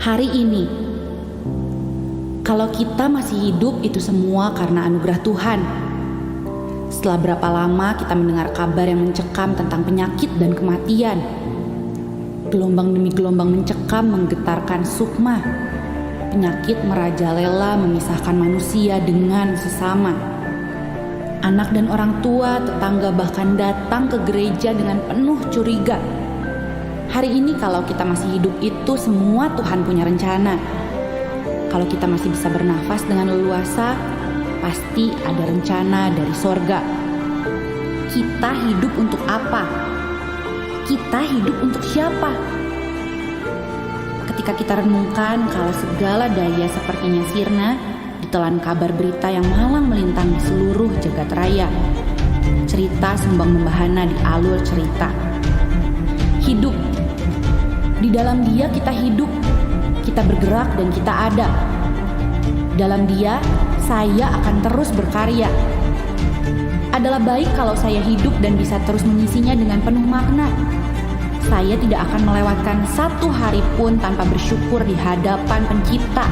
Hari ini, kalau kita masih hidup itu semua karena anugerah Tuhan. Setelah berapa lama kita mendengar kabar yang mencekam tentang penyakit dan kematian. Gelombang demi gelombang mencekam menggetarkan sukma. Penyakit merajalela memisahkan manusia dengan sesama. Anak dan orang tua, tetangga bahkan datang ke gereja dengan penuh curiga. Hari ini kalau kita masih hidup itu semua Tuhan punya rencana. Kalau kita masih bisa bernafas dengan leluasa, pasti ada rencana dari sorga. Kita hidup untuk apa? Kita hidup untuk siapa? Ketika kita renungkan kalau segala daya sepertinya sirna, ditelan kabar berita yang malang melintang di seluruh jagat raya. Cerita sembang membahana di alur cerita. Hidup. Di dalam Dia kita hidup. Kita bergerak dan kita ada. Dalam Dia, saya akan terus berkarya. Adalah baik kalau saya hidup dan bisa terus mengisinya dengan penuh makna. Saya tidak akan melewatkan satu hari pun tanpa bersyukur di hadapan Pencipta.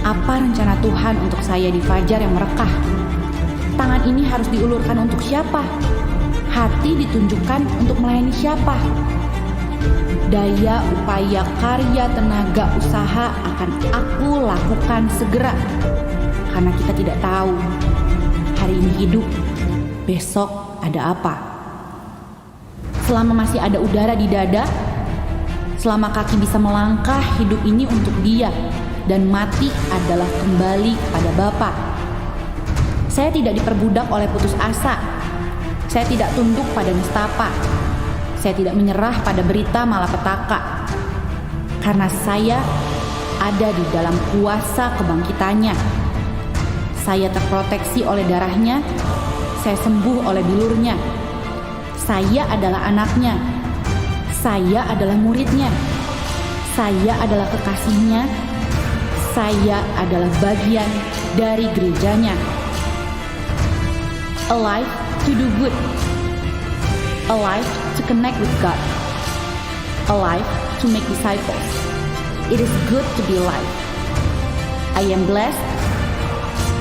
Apa rencana Tuhan untuk saya di fajar yang merekah? Tangan ini harus diulurkan untuk siapa? Hati ditunjukkan untuk melayani siapa? Daya, upaya, karya, tenaga, usaha akan aku lakukan segera. Karena kita tidak tahu hari ini hidup, besok ada apa. Selama masih ada udara di dada, selama kaki bisa melangkah, hidup ini untuk Dia. Dan mati adalah kembali pada Bapa. Saya tidak diperbudak oleh putus asa. Saya tidak tunduk pada nistapa. Saya tidak menyerah pada berita malapetaka. Karena saya ada di dalam kuasa kebangkitannya. Saya terproteksi oleh darahnya. Saya sembuh oleh bilurnya. Saya adalah anaknya. Saya adalah muridnya. Saya adalah kekasihnya. Saya adalah bagian dari gerejanya. Alive to do good. Alive to connect with God. Alive to make disciples. It is good to be alive. I am blessed.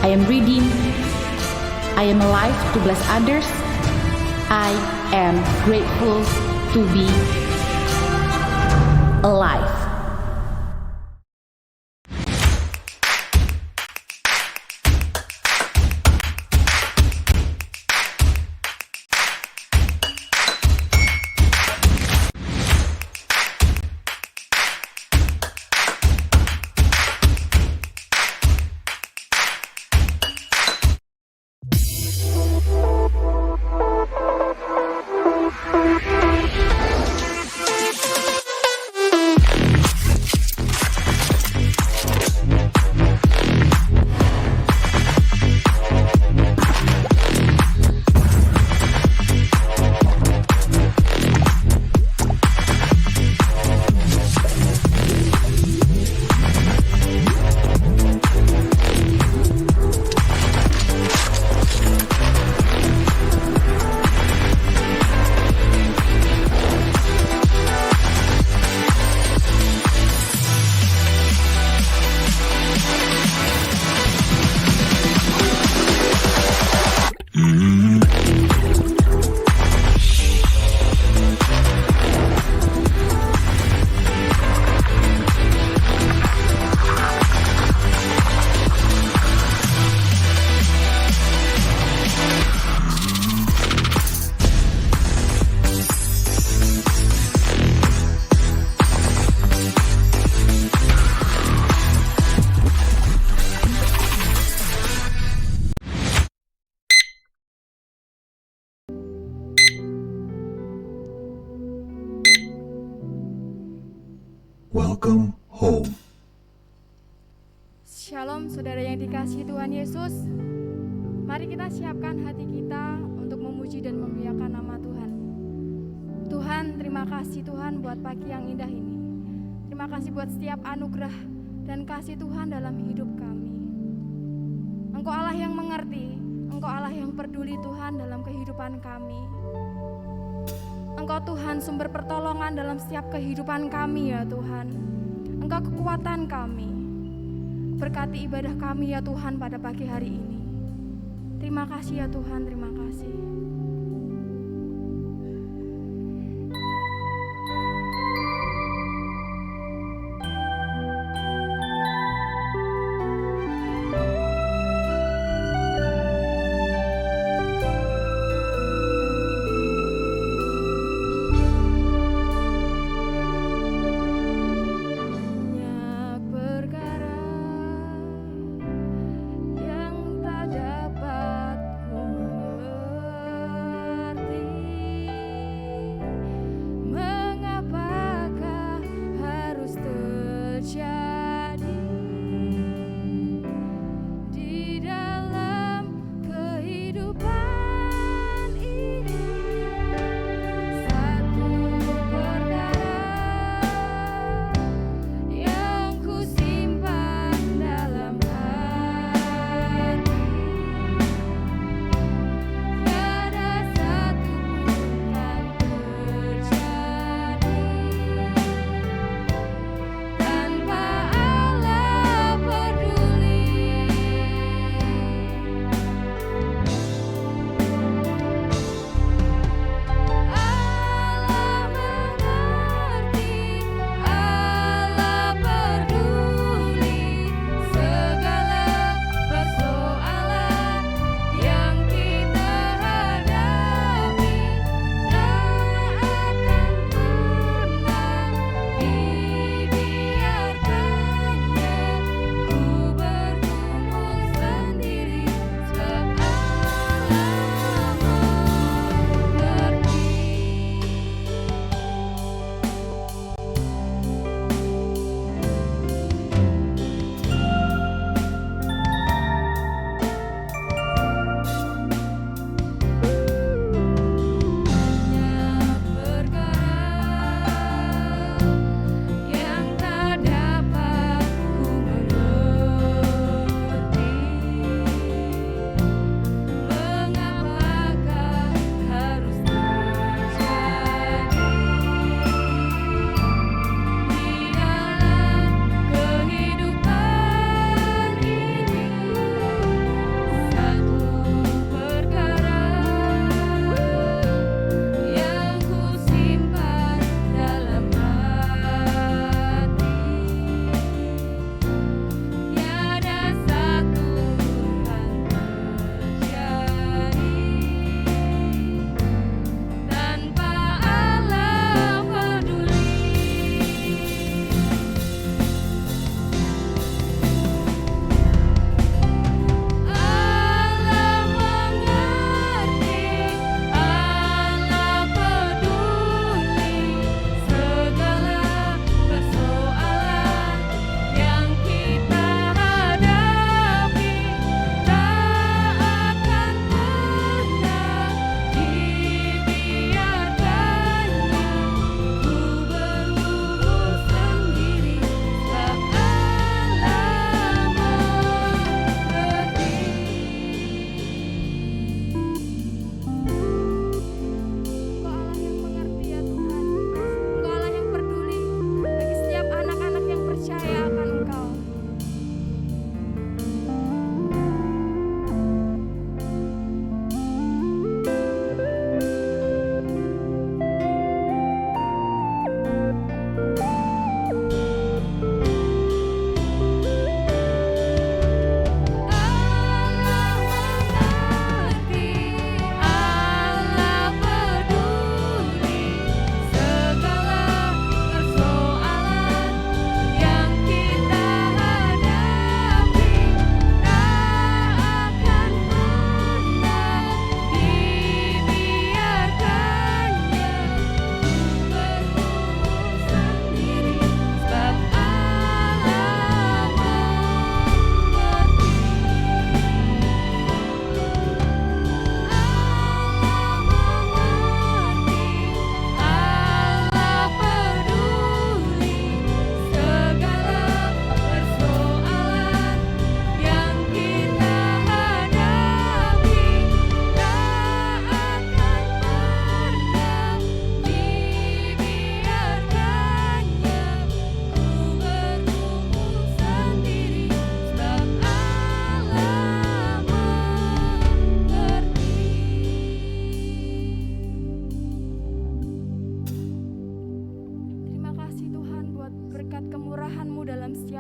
I am redeemed. I am alive to bless others. I am grateful to be alive. Welcome home. Shalom saudara yang dikasihi Tuhan Yesus. Mari kita siapkan hati kita untuk memuji dan memuliakan nama Tuhan. Tuhan, terima kasih Tuhan buat pagi yang indah ini. Terima kasih buat setiap anugerah dan kasih Tuhan dalam hidup kami. Engkau Allah yang mengerti, Engkau Allah yang peduli Tuhan dalam kehidupan kami. Engkau Tuhan sumber pertolongan dalam setiap kehidupan kami ya Tuhan. Engkau kekuatan kami. Berkati ibadah kami ya Tuhan pada pagi hari ini. Terima kasih ya Tuhan, terima kasih. Yang tak dapat ku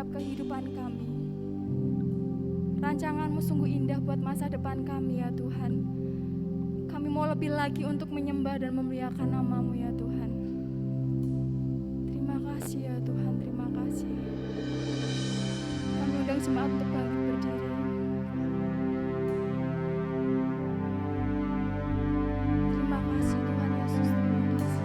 setiap kehidupan kami. Rancangan-Mu sungguh indah buat masa depan kami ya Tuhan. Kami mau lebih lagi untuk menyembah dan memuliakan nama-Mu ya Tuhan. Terima kasih ya Tuhan, terima kasih. Kami undang jemaat untuk bangkit berdiri. Terima kasih Tuhan Yesus, terima kasih.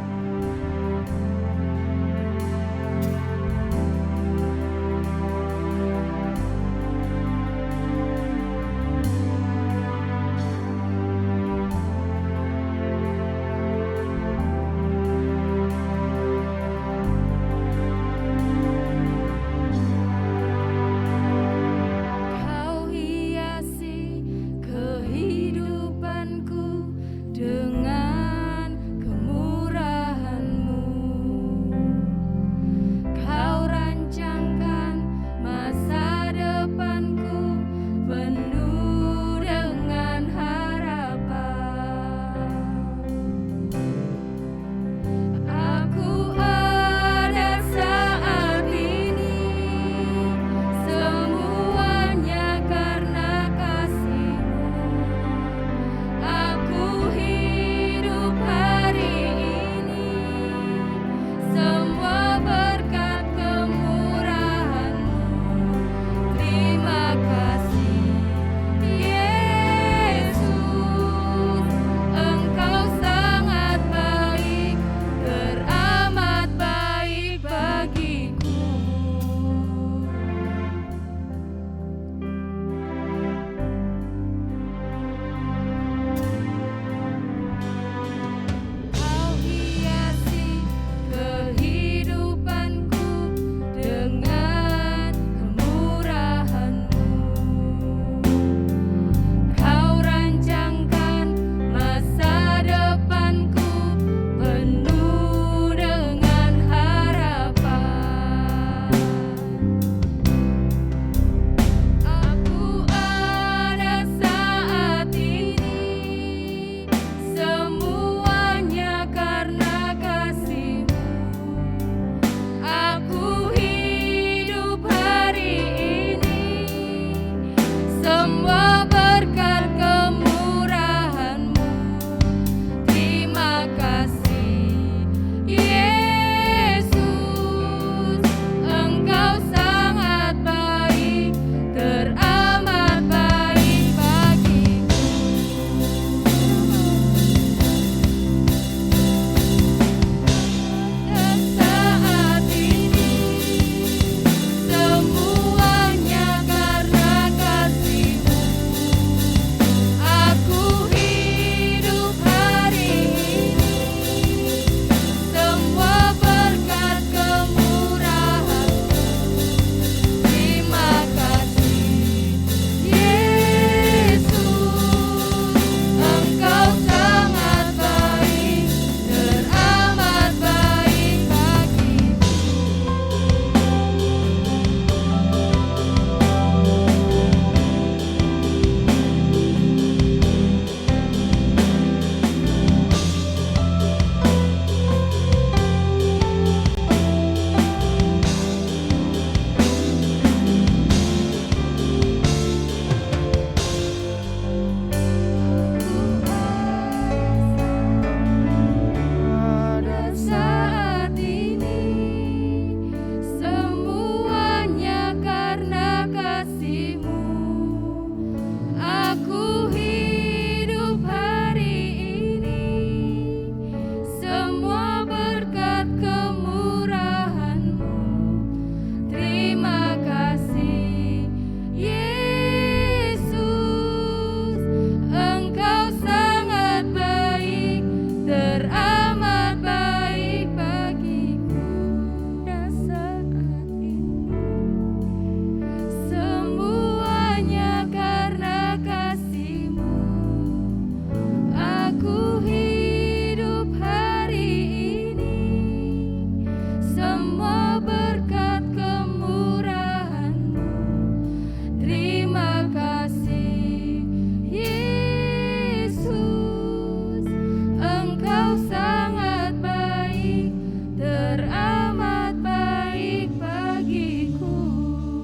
teramat baik bagiku.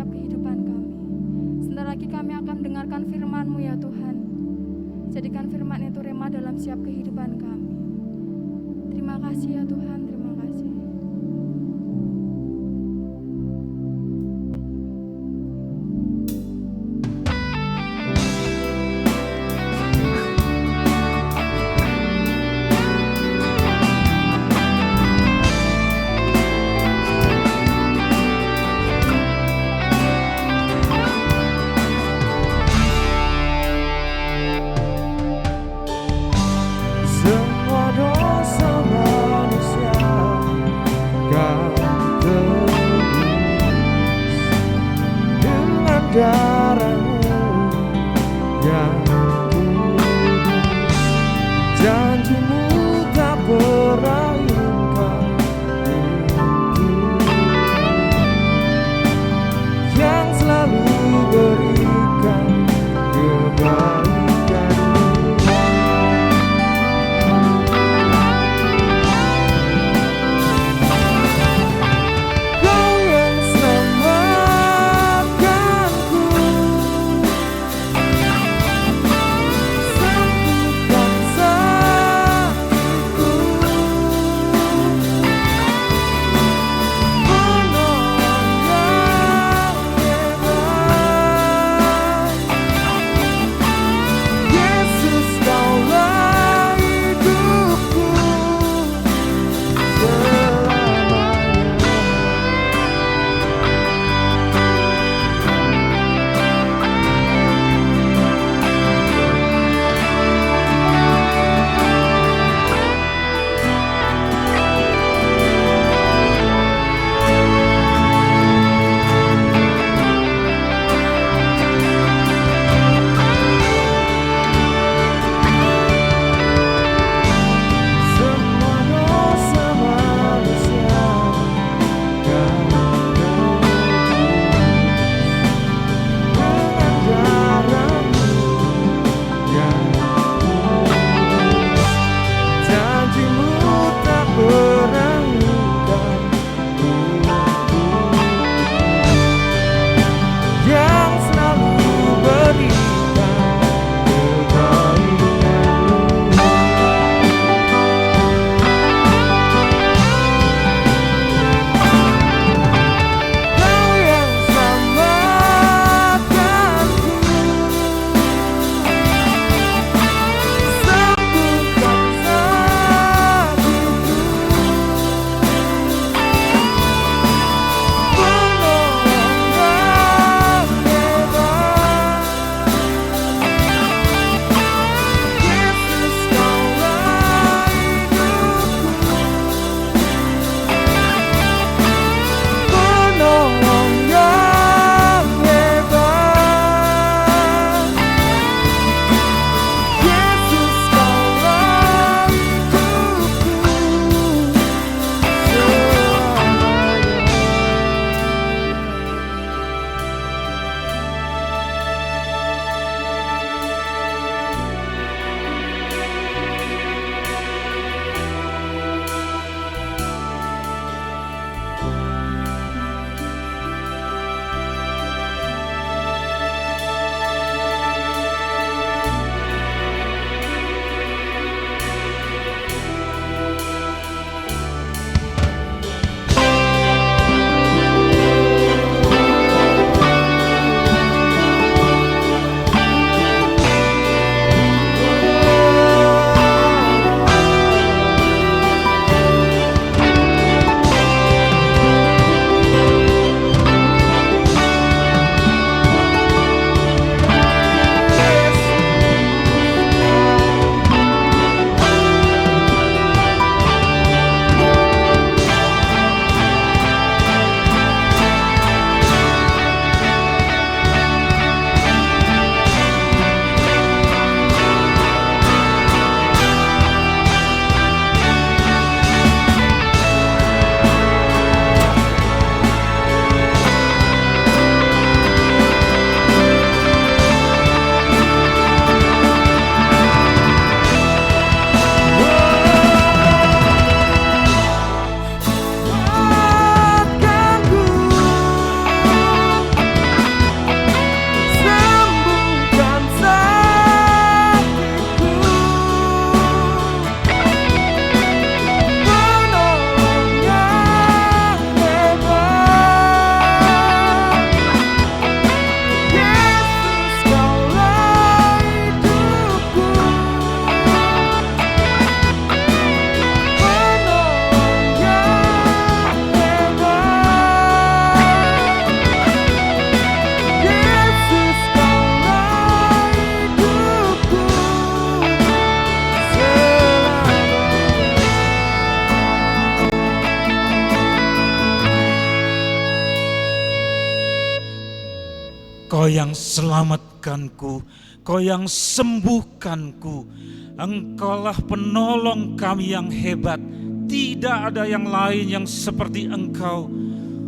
setiap kehidupan kami. Sebentar lagi kami akan mendengarkan firman-Mu ya Tuhan. Jadikan firman itu rema dalam setiap kehidupan kami. Terima kasih ya Tuhan, terima kasih. Semua dosa manusia kan tebus dengan darah-Mu yang kudus. Janji-Mu tak pernah ingkar untuk yang selalu berikan kebaikan-Mu. Kau yang selamatkanku, sembuhkan sakitku, penolong yang hebat. Yesus, Kaulah hidupku selamanya. Semua dosa manusia kan tebus dengan darah-Mu yang kudus. Janji-Mu tak pernah ingkar untuk yang selalu berikan kebaikan-Mu. Kau yang selamatkanku, sembuhkan sakitku, penolong yang hebat. Kau yang selamatkanku, Kau yang sembuhkanku. Engkaulah penolong kami yang hebat. Tidak ada yang lain yang seperti Engkau.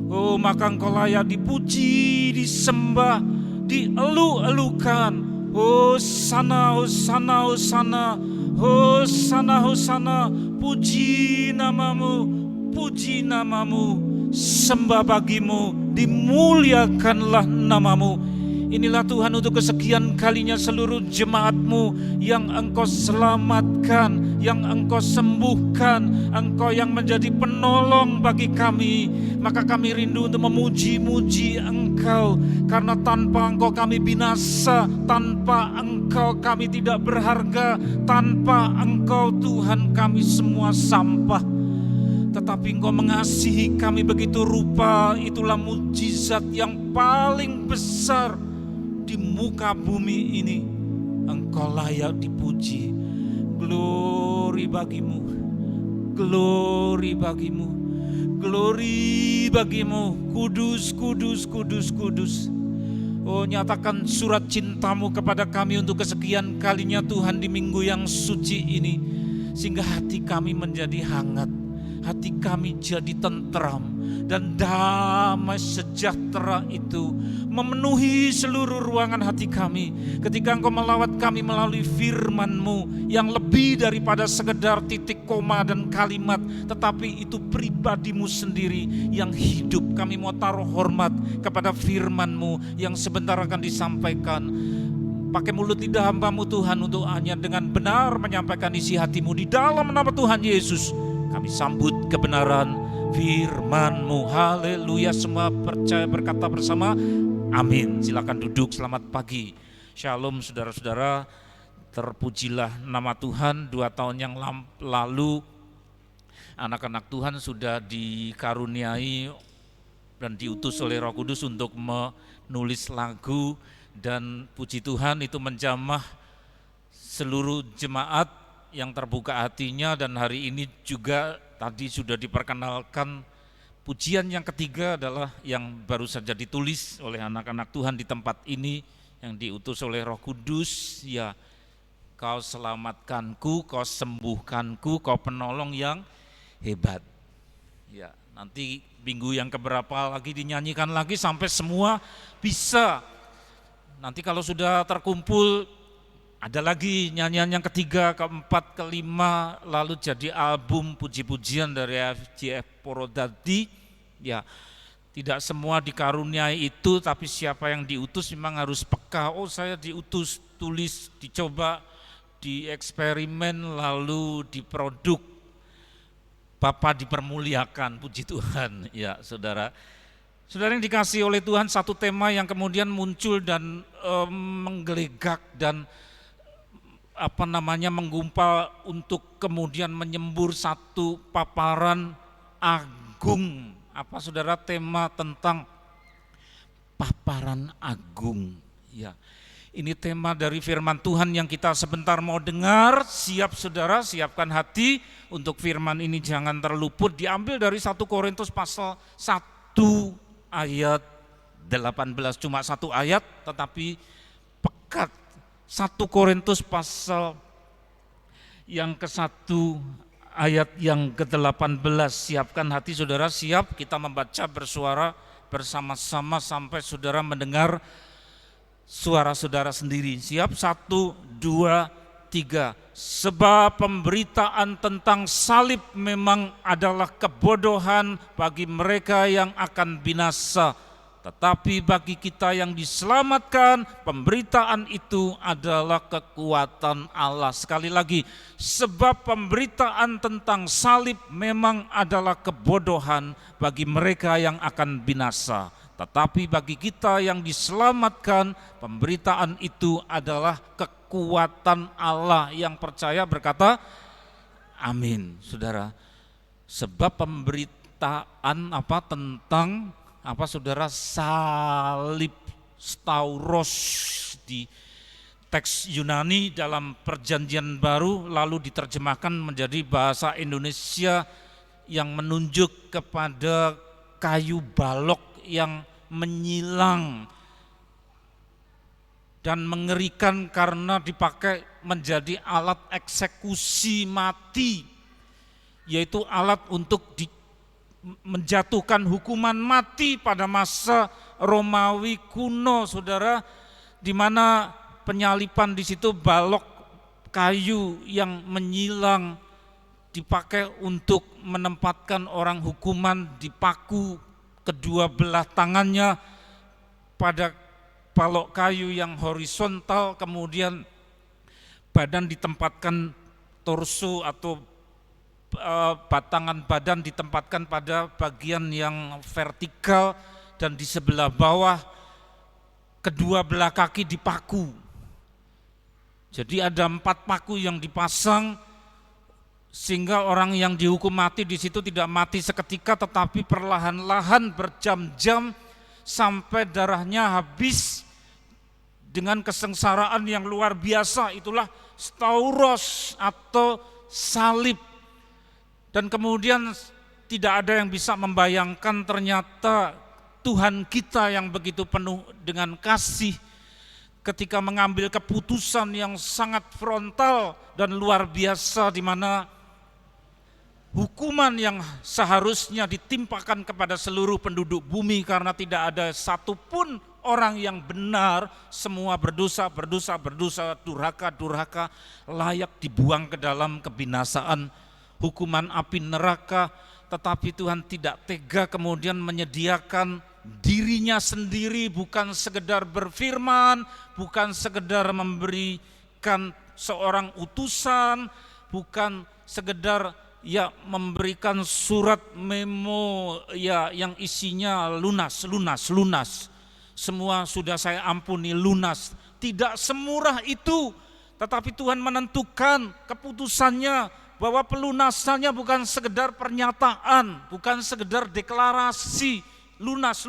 Oh, maka Engkau layak dipuji, disembah, dielu-elukan. Hosana, hosana, hosana. Hosana, hosana. Puji namamu, puji namamu. Sembah bagimu, dimuliakanlah namamu. Inilah Tuhan untuk kesekian kalinya seluruh jemaat-Mu yang Engkau selamatkan, yang Engkau sembuhkan, Engkau yang menjadi penolong bagi kami. Maka kami rindu untuk memuji-muji Engkau, karena tanpa Engkau kami binasa, tanpa Engkau kami tidak berharga, tanpa Engkau Tuhan kami semua sampah. Tetapi Engkau mengasihi kami begitu rupa. Itulah mujizat yang paling besar di muka bumi ini. Engkau layak dipuji. Glory bagimu, glory bagimu, glory bagimu. Kudus, kudus, kudus, kudus. Oh, nyatakan surat cintamu kepada kami untuk kesekian kalinya Tuhan di minggu yang suci ini, sehingga hati kami menjadi hangat, hati kami jadi tentram, dan damai sejahtera itu memenuhi seluruh ruangan hati kami ketika Engkau melawat kami melalui firman-Mu yang lebih daripada sekedar titik koma dan kalimat, tetapi itu pribadi-Mu sendiri yang hidup. Kami mau taruh hormat kepada firman-Mu yang sebentar akan disampaikan. Pakai mulut lidah hamba-Mu Tuhan untuk hanya dengan benar menyampaikan isi hati-Mu. Di dalam nama Tuhan Yesus kami sambut kebenaran firman-Mu. Haleluya. Semua percaya berkata bersama amin. Silakan duduk. Selamat pagi. Shalom saudara-saudara. Terpujilah nama Tuhan. 2 tahun yang lalu anak-anak Tuhan sudah dikaruniai dan diutus oleh Roh Kudus untuk menulis lagu, dan puji Tuhan itu menjamah seluruh jemaat yang terbuka hatinya. Dan hari ini juga tadi sudah diperkenalkan pujian yang ketiga adalah yang baru saja ditulis oleh anak-anak Tuhan di tempat ini, yang diutus oleh Roh Kudus. Ya, Kau selamatkanku, Kau sembuhkanku, Kau penolong yang hebat. Ya, nanti minggu yang keberapa lagi dinyanyikan lagi sampai semua bisa. Nanti kalau sudah terkumpul ada lagi nyanyian yang ketiga, keempat, kelima, lalu jadi album puji-pujian dari FJF Porodadi. Ya, tidak semua dikaruniai itu, tapi siapa yang diutus memang harus peka. Oh, saya diutus, tulis, dicoba, dieksperimen, lalu diproduk. Bapa dipermuliakan, puji Tuhan. Ya, saudara. Saudara yang dikasihi oleh Tuhan, satu tema yang kemudian muncul dan menggelegak dan menggumpal untuk kemudian menyembur satu paparan agung. Apa saudara? Tema tentang paparan agung. Ya, ini tema dari firman Tuhan yang kita sebentar mau dengar. Siap saudara, siapkan hati untuk firman ini jangan terluput. Diambil dari 1 Korintus pasal 1 ayat 18, cuma satu ayat tetapi pekat. 1 Korintus pasal yang ke-1 ayat yang ke-18. Siapkan hati saudara, siap kita membaca bersuara bersama-sama sampai saudara mendengar suara saudara sendiri. Siap, 1, 2, 3. Sebab pemberitaan tentang salib memang adalah kebodohan bagi mereka yang akan binasa, tetapi bagi kita yang diselamatkan, pemberitaan itu adalah kekuatan Allah. Sekali lagi, sebab pemberitaan tentang salib memang adalah kebodohan bagi mereka yang akan binasa, tetapi bagi kita yang diselamatkan, pemberitaan itu adalah kekuatan Allah. Yang percaya berkata amin, saudara. Sebab pemberitaan tentang saudara? Salib, stauros di teks Yunani dalam Perjanjian Baru, lalu diterjemahkan menjadi bahasa Indonesia yang menunjuk kepada kayu balok yang menyilang dan mengerikan karena dipakai menjadi alat eksekusi mati, yaitu alat untuk menjatuhkan hukuman mati pada masa Romawi kuno, saudara, di mana penyalipan di situ balok kayu yang menyilang dipakai untuk menempatkan orang hukuman dipaku kedua belah tangannya pada balok kayu yang horizontal, kemudian badan ditempatkan torso atau batangan badan ditempatkan pada bagian yang vertikal, dan di sebelah bawah kedua belah kaki dipaku. Jadi ada 4 paku yang dipasang sehingga orang yang dihukum mati di situ tidak mati seketika, tetapi perlahan-lahan berjam-jam sampai darahnya habis dengan kesengsaraan yang luar biasa. Itulah stauros atau salib. Dan kemudian tidak ada yang bisa membayangkan ternyata Tuhan kita yang begitu penuh dengan kasih ketika mengambil keputusan yang sangat frontal dan luar biasa, di mana hukuman yang seharusnya ditimpakan kepada seluruh penduduk bumi karena tidak ada satupun orang yang benar, semua berdosa, durhaka, layak dibuang ke dalam kebinasaan, hukuman api neraka. Tetapi Tuhan tidak tega kemudian menyediakan dirinya sendiri, bukan sekedar berfirman, bukan sekedar memberikan seorang utusan, bukan sekedar memberikan surat memo yang isinya lunas. Semua sudah saya ampuni, lunas. Tidak semurah itu, tetapi Tuhan menentukan keputusannya bahwa pelunasannya bukan sekedar pernyataan, bukan sekedar deklarasi lunas,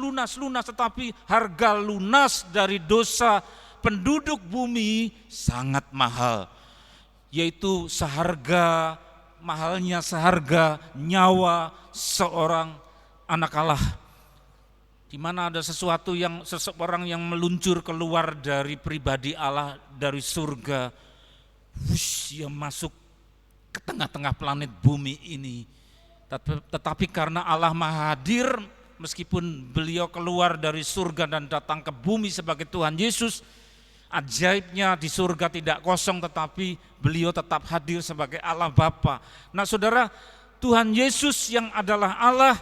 tetapi harga lunas dari dosa penduduk bumi sangat mahal, yaitu mahalnya seharga nyawa seorang anak Allah. Di mana ada seseorang yang meluncur keluar dari pribadi Allah, dari surga, dia masuk ke tengah-tengah planet bumi ini. Tetapi karena Allah Maha Hadir, meskipun beliau keluar dari surga dan datang ke bumi sebagai Tuhan Yesus, ajaibnya di surga tidak kosong, tetapi beliau tetap hadir sebagai Allah Bapa. Nah saudara, Tuhan Yesus yang adalah Allah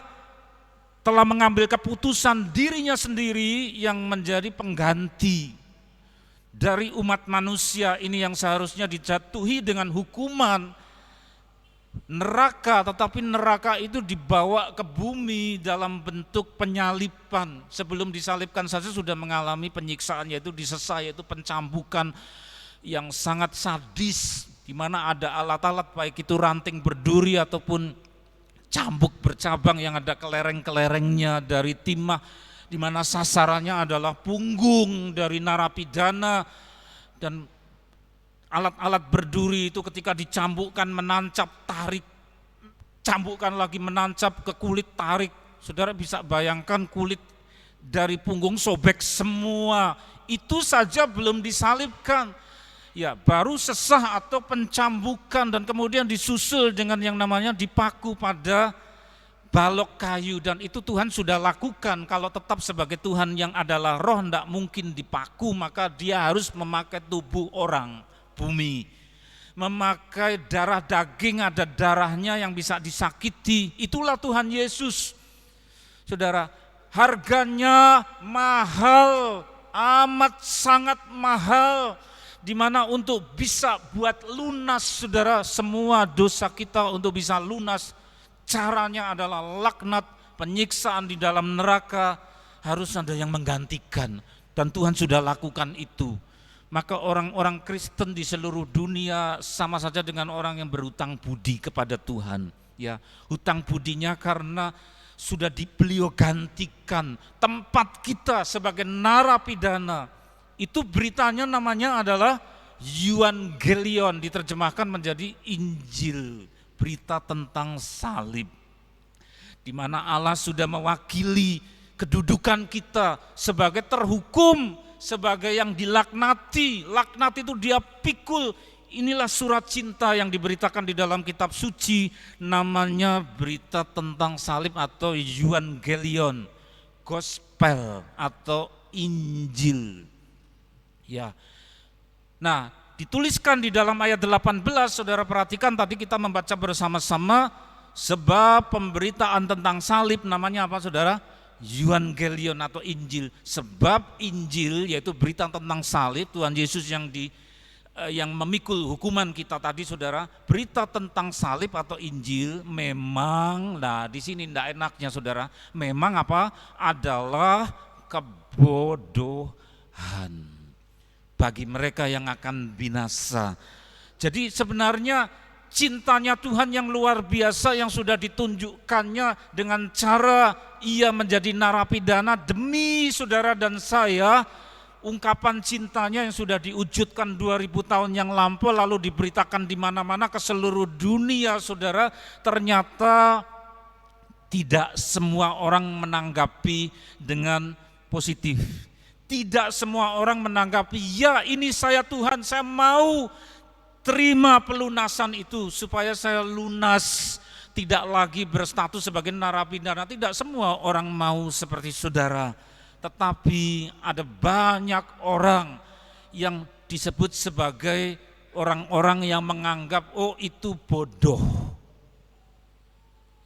telah mengambil keputusan dirinya sendiri yang menjadi pengganti dari umat manusia ini yang seharusnya dijatuhi dengan hukuman neraka, tetapi neraka itu dibawa ke bumi dalam bentuk penyalipan. Sebelum disalibkan saja sudah mengalami penyiksaan, yaitu disesah, yaitu pencambukan yang sangat sadis, di mana ada alat-alat baik itu ranting berduri ataupun cambuk bercabang yang ada kelereng-kelerengnya dari timah, di mana sasarannya adalah punggung dari narapidana, dan alat-alat berduri itu ketika dicambukkan menancap, tarik, cambukkan lagi menancap ke kulit, tarik. Saudara bisa bayangkan kulit dari punggung sobek semua. Itu saja belum disalibkan. Ya, baru sesah atau pencambukan dan kemudian disusul dengan yang namanya dipaku pada balok kayu, dan itu Tuhan sudah lakukan. Kalau tetap sebagai Tuhan yang adalah roh, tidak mungkin dipaku, maka dia harus memakai tubuh orang bumi, memakai darah daging, ada darahnya yang bisa disakiti. Itulah Tuhan Yesus. Saudara, harganya mahal, amat sangat mahal, di mana untuk bisa buat lunas, saudara, semua dosa kita untuk bisa lunas, caranya adalah laknat, penyiksaan di dalam neraka, harus ada yang menggantikan, dan Tuhan sudah lakukan itu. Maka orang-orang Kristen di seluruh dunia sama saja dengan orang yang berhutang budi kepada Tuhan. Ya, hutang budinya karena sudah beliau gantikan tempat kita sebagai narapidana. Itu beritanya namanya adalah Euangelion, diterjemahkan menjadi Injil, berita tentang salib, di mana Allah sudah mewakili kedudukan kita sebagai terhukum sebagai yang dilaknati. Laknat itu dia pikul. Inilah surat cinta yang diberitakan di dalam kitab suci, namanya berita tentang salib atau Evangelion, Gospel atau Injil. Ya. Nah, dituliskan di dalam ayat 18, saudara perhatikan tadi kita membaca bersama-sama, sebab pemberitaan tentang salib namanya apa saudara? Evangelion atau Injil. Sebab Injil yaitu berita tentang salib, Tuhan Yesus yang memikul hukuman kita tadi saudara, berita tentang salib atau Injil memang, nah di sini tidak enaknya saudara, memang apa? Adalah kebodohan bagi mereka yang akan binasa. Jadi sebenarnya cintanya Tuhan yang luar biasa yang sudah ditunjukkannya dengan cara ia menjadi narapidana demi saudara dan saya. Ungkapan cintanya yang sudah diwujudkan 2000 tahun yang lampau lalu diberitakan di mana-mana ke seluruh dunia saudara, ternyata tidak semua orang menanggapi dengan positif. Tidak semua orang menanggapi, ya ini saya Tuhan, saya mau terima pelunasan itu supaya saya lunas, tidak lagi berstatus sebagai narapidana. Tidak semua orang mau seperti saudara. Tetapi ada banyak orang yang disebut sebagai orang-orang yang menganggap oh itu bodoh.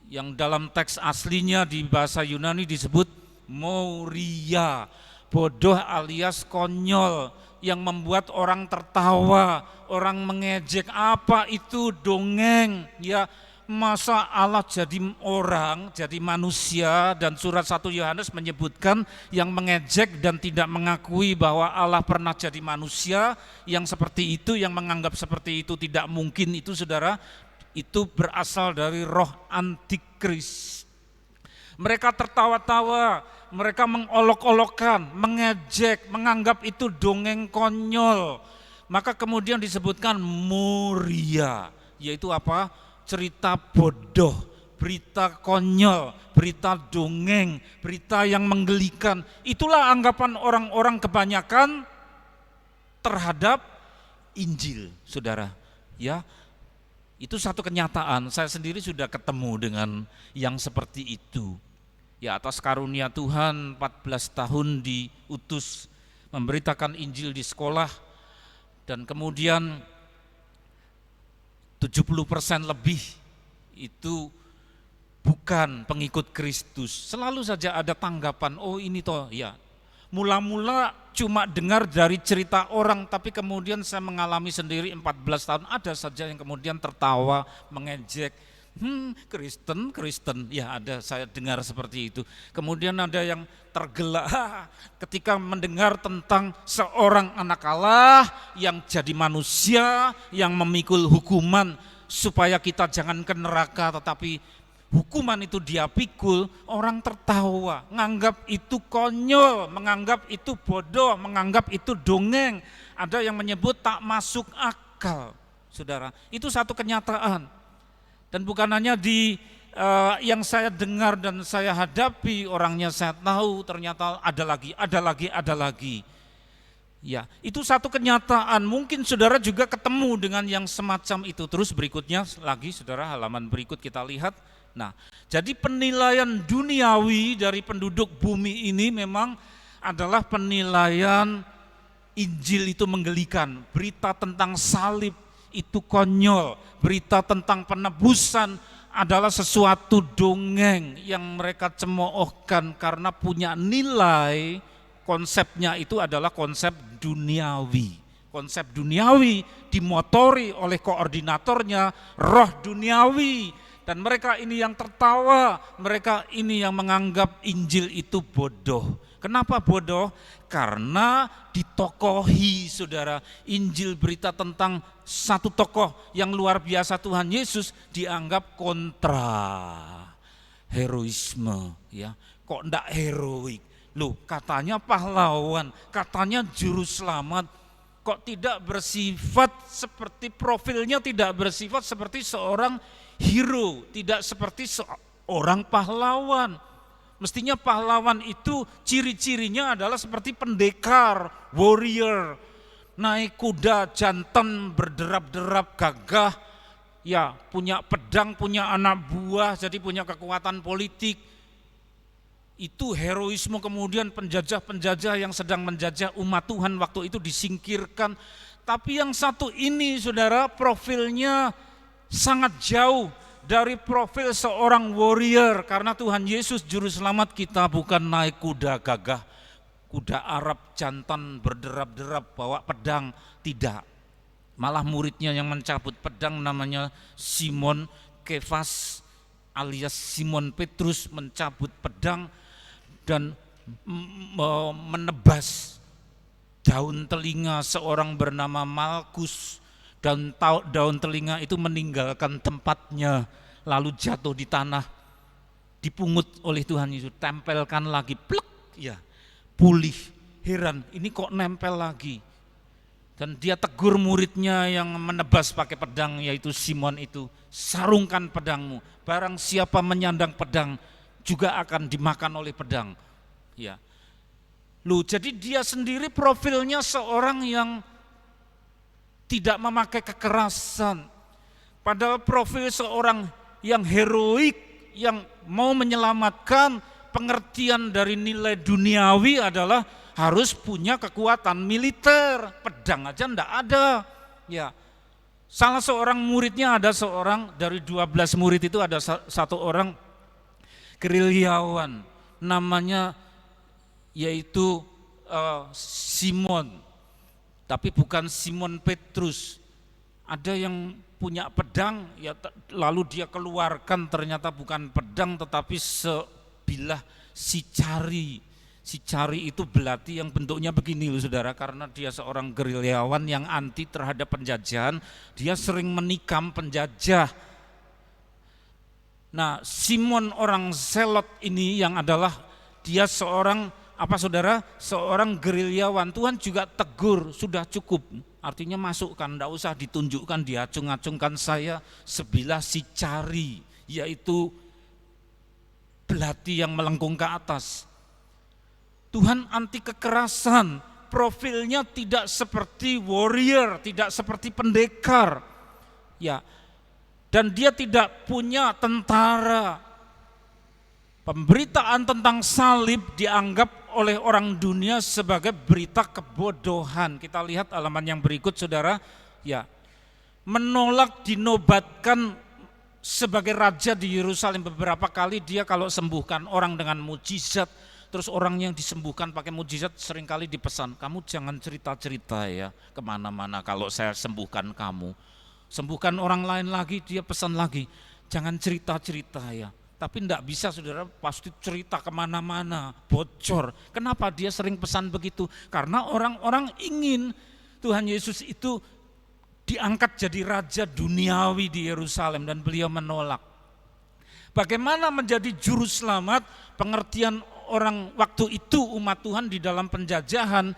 Yang dalam teks aslinya di bahasa Yunani disebut moria, bodoh alias konyol, yang membuat orang tertawa, orang mengejek. Apa itu dongeng? Ya, masa Allah jadi orang, jadi manusia, dan surat 1 Yohanes menyebutkan yang mengejek dan tidak mengakui bahwa Allah pernah jadi manusia, yang seperti itu, yang menganggap seperti itu tidak mungkin, itu saudara, itu berasal dari roh antikris. Mereka tertawa-tawa, mereka mengolok-olokkan, mengejek, menganggap itu dongeng konyol. Maka kemudian disebutkan moria, yaitu apa? Cerita bodoh, berita konyol, berita dongeng, berita yang menggelikan. Itulah anggapan orang-orang kebanyakan terhadap Injil, saudara. Ya, itu satu kenyataan. Saya sendiri sudah ketemu dengan yang seperti itu. Ya, atas karunia Tuhan 14 tahun diutus memberitakan Injil di sekolah, dan kemudian 70% lebih itu bukan pengikut Kristus. Selalu saja ada tanggapan, oh ini toh ya. Mula-mula cuma dengar dari cerita orang, tapi kemudian saya mengalami sendiri 14 tahun, ada saja yang kemudian tertawa, mengejek. Kristen, ya ada, saya dengar seperti itu. Kemudian ada yang tergelak ketika mendengar tentang seorang anak Allah yang jadi manusia, yang memikul hukuman supaya kita jangan ke neraka, tetapi hukuman itu dia pikul, orang tertawa, menganggap itu konyol, menganggap itu bodoh, menganggap itu dongeng. Ada yang menyebut tak masuk akal, saudara. Itu satu kenyataan. Dan bukan hanya di yang saya dengar dan saya hadapi, orangnya saya tahu, ternyata ada lagi. Ya, itu satu kenyataan. Mungkin saudara juga ketemu dengan yang semacam itu. Terus berikutnya lagi, saudara, halaman berikut kita lihat. Nah, jadi penilaian duniawi dari penduduk bumi ini memang adalah penilaian Injil itu menggelikan. Berita tentang salib itu konyol, berita tentang penebusan adalah sesuatu dongeng yang mereka cemoohkan karena punya nilai. Konsepnya itu adalah konsep duniawi. Konsep duniawi dimotori oleh koordinatornya, roh duniawi. Dan mereka ini yang tertawa, mereka ini yang menganggap Injil itu bodoh. Kenapa bodoh? Karena ditokohi, saudara. Injil berita tentang satu tokoh yang luar biasa, Tuhan Yesus, dianggap kontra heroisme. Ya, kok enggak heroik? Loh, katanya pahlawan, katanya juru selamat, kok tidak bersifat seperti profilnya, tidak bersifat seperti seorang hero, tidak seperti seorang pahlawan. Mestinya pahlawan itu ciri-cirinya adalah seperti pendekar, warrior, naik kuda jantan berderap-derap gagah, ya punya pedang, punya anak buah, jadi punya kekuatan politik. Itu heroisme. Kemudian penjajah-penjajah yang sedang menjajah umat Tuhan waktu itu disingkirkan. Tapi yang satu ini saudara, profilnya sangat jauh dari profil seorang warrior, karena Tuhan Yesus juru selamat kita bukan naik kuda gagah, kuda Arab jantan berderap-derap bawa pedang, tidak. Malah muridnya yang mencabut pedang namanya Simon Kefas alias Simon Petrus mencabut pedang dan menebas daun telinga seorang bernama Malkus. Dan daun telinga itu meninggalkan tempatnya, lalu jatuh di tanah, dipungut oleh Tuhan Yesus, tempelkan lagi, plek, ya, pulih. Heran, ini kok nempel lagi? Dan dia tegur muridnya yang menebas pakai pedang, yaitu Simon itu, sarungkan pedangmu, barang siapa menyandang pedang juga akan dimakan oleh pedang. Ya, jadi dia sendiri profilnya seorang yang tidak memakai kekerasan, padahal profil seorang yang heroik, yang mau menyelamatkan. Pengertian dari nilai duniawi adalah harus punya kekuatan militer, pedang aja enggak ada. Ya, salah seorang muridnya, ada seorang dari 12 murid itu ada satu orang gerilyawan, namanya yaitu Simon. Tapi bukan Simon Petrus. Ada yang punya pedang, ya lalu dia keluarkan, ternyata bukan pedang tetapi sebilah sicari. Sicari itu belati yang bentuknya begini loh saudara, karena dia seorang gerilyawan yang anti terhadap penjajahan, dia sering menikam penjajah. Nah, Simon orang Zelot ini yang adalah dia seorang apa saudara? Seorang gerilyawan. Tuhan juga tegur, sudah cukup. Artinya masukkan, tidak usah ditunjukkan, diacung-acungkan saya sebilah sicari, yaitu belati yang melengkung ke atas. Tuhan anti kekerasan, profilnya tidak seperti warrior, tidak seperti pendekar. Ya. Dan dia tidak punya tentara. Pemberitaan tentang salib dianggap oleh orang dunia sebagai berita kebodohan. Kita lihat halaman yang berikut saudara, ya. Menolak dinobatkan sebagai raja di Yerusalem. Beberapa kali dia kalau sembuhkan orang dengan mujizat, terus orang yang disembuhkan pakai mujizat seringkali dipesan, kamu jangan cerita-cerita ya kemana-mana kalau saya sembuhkan kamu. Sembuhkan orang lain lagi, dia pesan lagi, jangan cerita-cerita ya. Tapi tidak bisa saudara, pasti cerita kemana-mana, bocor. Kenapa dia sering pesan begitu? Karena orang-orang ingin Tuhan Yesus itu diangkat jadi raja duniawi di Yerusalem dan beliau menolak. Bagaimana menjadi juru selamat? Pengertian orang waktu itu umat Tuhan di dalam penjajahan,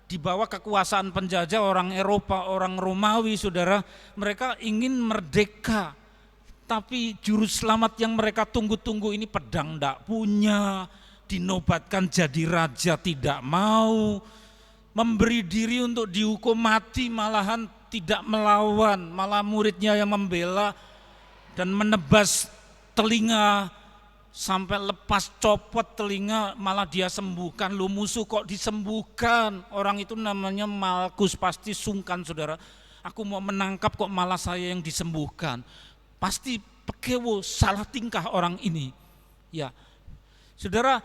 di bawah kekuasaan penjajah orang Eropa, orang Romawi saudara, mereka ingin merdeka. Tapi juru selamat yang mereka tunggu-tunggu ini pedang tidak punya, dinobatkan jadi raja tidak mau, memberi diri untuk dihukum mati malahan tidak melawan, malah muridnya yang membela dan menebas telinga sampai lepas, copot telinga, malah dia sembuhkan. Lu musuh kok disembuhkan? Orang itu namanya Malkus, pasti sungkan saudara. Aku mau menangkap kok malah saya yang disembuhkan. Pasti pekewo, salah tingkah orang ini. Ya, saudara,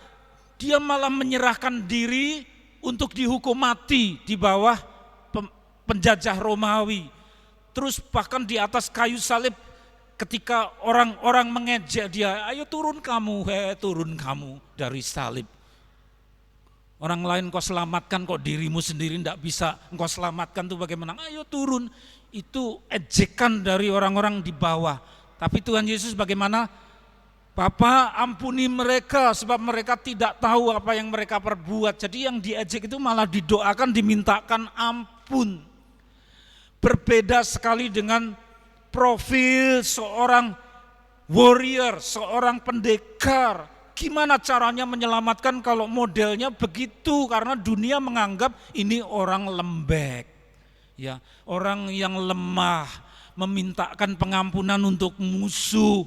dia malah menyerahkan diri untuk dihukum mati di bawah penjajah Romawi. Terus bahkan di atas kayu salib, ketika orang-orang mengejek dia, ayo turun kamu dari salib. Orang lain kau selamatkan, kok dirimu sendiri tidak bisa engkau selamatkan, tuh bagaimana? Ayo turun. Itu ejekan dari orang-orang di bawah. Tapi Tuhan Yesus bagaimana? Bapa, ampuni mereka sebab mereka tidak tahu apa yang mereka perbuat. Jadi yang diejek itu malah didoakan, dimintakan ampun. Berbeda sekali dengan profil seorang warrior, seorang pendekar, Gimana caranya menyelamatkan kalau modelnya begitu? Karena dunia menganggap ini orang lembek, ya, orang yang lemah, memintakan pengampunan untuk musuh.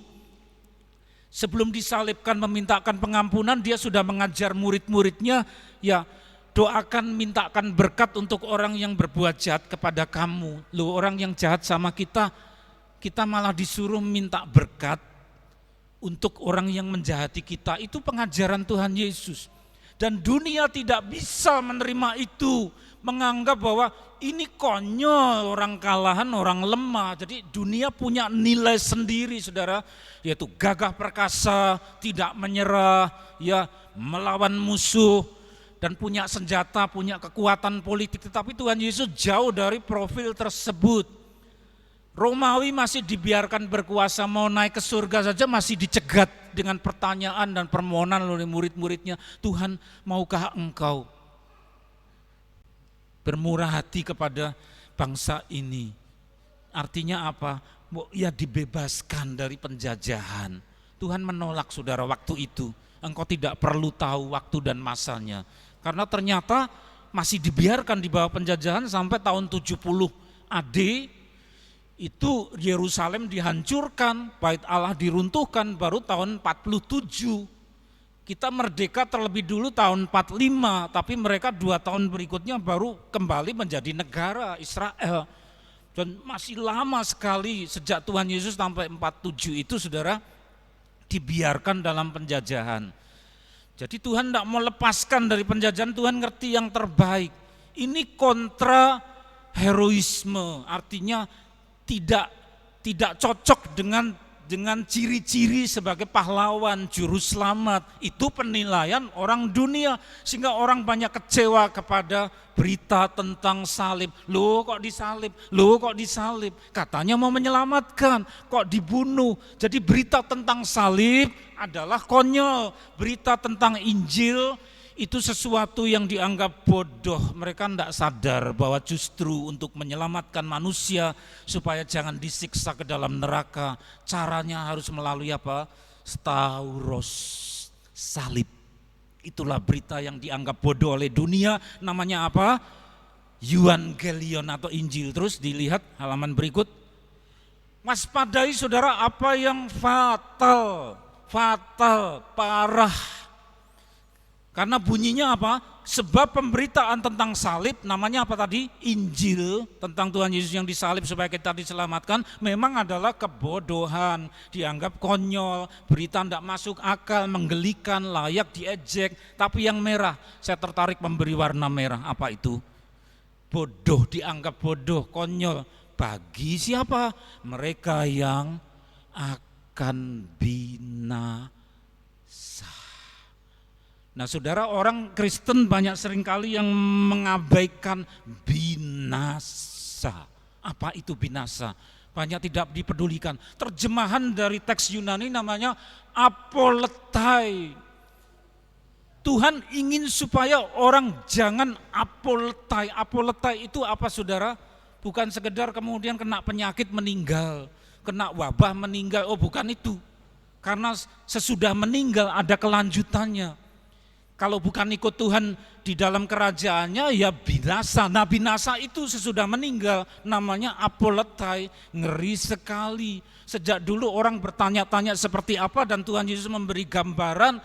Sebelum disalibkan memintakan pengampunan, dia sudah mengajar murid-muridnya, ya, doakan, mintakan berkat untuk orang yang berbuat jahat kepada kamu. Loh, orang yang jahat sama kita malah disuruh minta berkat untuk orang yang menjahati kita. Itu pengajaran Tuhan Yesus. Dan dunia tidak bisa menerima itu, menganggap bahwa ini konyol, orang kalahan, orang lemah. Jadi dunia punya nilai sendiri, saudara, yaitu gagah perkasa, tidak menyerah, ya, melawan musuh, dan punya senjata, punya kekuatan politik. Tetapi Tuhan Yesus jauh dari profil tersebut. Romawi masih dibiarkan berkuasa, mau naik ke surga saja masih dicegat dengan pertanyaan dan permohonan oleh murid-muridnya. Tuhan, maukah engkau bermurah hati kepada bangsa ini? Artinya apa? Ya, dibebaskan dari penjajahan. Tuhan menolak, saudara, waktu itu. Engkau tidak perlu tahu waktu dan masanya. Karena ternyata masih dibiarkan di bawah penjajahan sampai tahun 70 AD. Itu Yerusalem dihancurkan, Bait Allah diruntuhkan baru tahun 47. Kita merdeka terlebih dulu tahun 45, tapi mereka 2 tahun berikutnya baru kembali menjadi negara Israel. Dan masih lama sekali sejak Tuhan Yesus sampai 47 itu, saudara, dibiarkan dalam penjajahan. Jadi Tuhan tidak mau lepaskan dari penjajahan, Tuhan ngerti yang terbaik. Ini kontra heroisme, artinya tidak cocok dengan ciri-ciri sebagai pahlawan, juru selamat. Itu penilaian orang dunia, sehingga orang banyak kecewa kepada berita tentang salib. Loh kok disalib, loh kok disalib, katanya mau menyelamatkan, kok dibunuh. Jadi berita tentang salib adalah konyol, berita tentang Injil itu sesuatu yang dianggap bodoh. Mereka tidak sadar bahwa justru untuk menyelamatkan manusia supaya jangan disiksa ke dalam neraka, caranya harus melalui apa? Stauros, salib. Itulah berita yang dianggap bodoh oleh dunia, namanya apa? Evangelion atau Injil. Terus dilihat halaman berikut. Waspadai, saudara, apa yang fatal, parah. Karena bunyinya apa? Sebab pemberitaan tentang salib, namanya apa tadi? Injil, tentang Tuhan Yesus yang disalib supaya kita diselamatkan, memang adalah kebodohan, dianggap konyol, berita tidak masuk akal, menggelikan, layak diejek. Tapi yang merah, saya tertarik memberi warna merah. Apa itu? Bodoh, dianggap bodoh, konyol. Bagi siapa? Mereka yang akan binasa. Nah, saudara, orang Kristen banyak seringkali yang mengabaikan binasa. Apa itu binasa? Banyak tidak dipedulikan. Terjemahan dari teks Yunani namanya apoletai. Tuhan ingin supaya orang jangan apoletai. Apoletai itu apa, saudara? Bukan sekedar kemudian kena penyakit meninggal, kena wabah meninggal. Oh, bukan itu. Karena sesudah meninggal ada kelanjutannya. Kalau bukan ikut Tuhan di dalam kerajaannya, ya binasa. Nah, binasa itu sesudah meninggal, namanya apoletai. Ngeri sekali. Sejak dulu orang bertanya-tanya seperti apa, dan Tuhan Yesus memberi gambaran.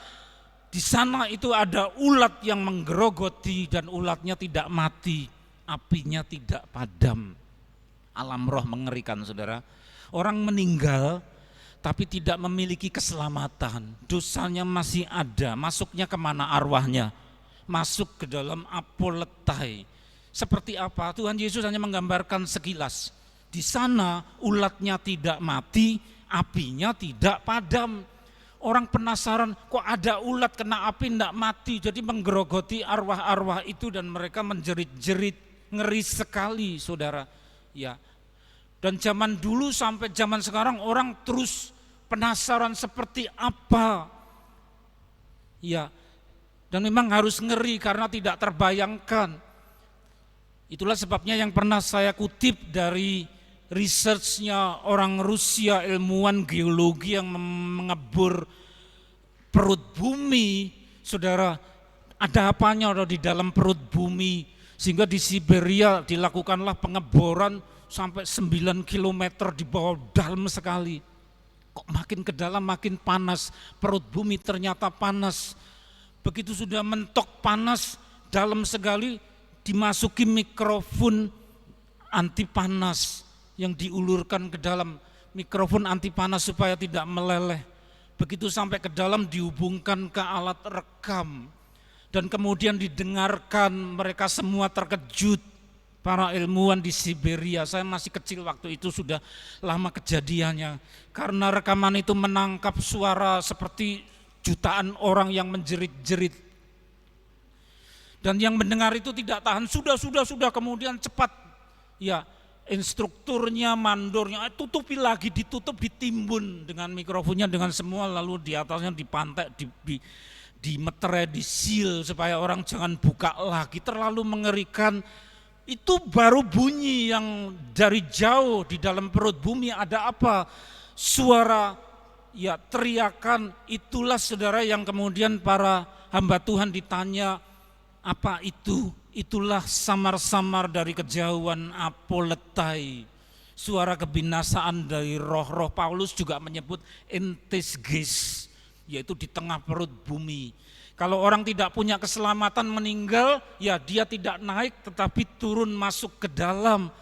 Di sana itu ada ulat yang menggerogoti, dan ulatnya tidak mati, apinya tidak padam. Alam roh mengerikan, saudara. Orang meninggal tapi tidak memiliki keselamatan, dosanya masih ada, masuknya kemana arwahnya? Masuk ke dalam apoletai. Seperti apa? Tuhan Yesus hanya menggambarkan sekilas. Di sana ulatnya tidak mati, apinya tidak padam. Orang penasaran, kok ada ulat kena api tidak mati, jadi menggerogoti arwah-arwah itu dan mereka menjerit-jerit, ngeri sekali, saudara. Ya. Dan zaman dulu sampai zaman sekarang orang terus penasaran seperti apa. Ya. Dan memang harus ngeri karena tidak terbayangkan. Itulah sebabnya yang pernah saya kutip dari researchnya orang Rusia, ilmuwan geologi yang mengebor perut bumi, saudara, ada apanya di dalam perut bumi, sehingga di Siberia dilakukanlah pengeboran sampai 9 km di bawah dalam sekali. Kok makin ke dalam makin panas, perut bumi ternyata panas. Begitu sudah mentok panas, dalam sekali dimasuki mikrofon anti panas yang diulurkan ke dalam, mikrofon anti panas supaya tidak meleleh. Begitu sampai ke dalam dihubungkan ke alat rekam dan kemudian didengarkan, mereka semua terkejut. Para ilmuwan di Siberia, saya masih kecil waktu itu, sudah lama kejadiannya. Karena rekaman itu menangkap suara seperti jutaan orang yang menjerit-jerit. Dan yang mendengar itu tidak tahan, sudah, kemudian cepat. Ya, instrukturnya, mandornya, tutupi lagi, ditutup, ditimbun dengan mikrofonnya, dengan semua, lalu di atasnya dipantek, dimeterai, disil supaya orang jangan buka lagi. Terlalu mengerikan. Itu baru bunyi yang dari jauh di dalam perut bumi ada apa? Suara, ya teriakan. Itulah saudara yang kemudian para hamba Tuhan ditanya, apa itu? Itulah samar-samar dari kejauhan apoletai. Suara kebinasaan dari roh-roh. Paulus juga menyebut entisges, yaitu di tengah perut bumi. Kalau orang tidak punya keselamatan meninggal, ya dia tidak naik tetapi turun masuk ke dalam.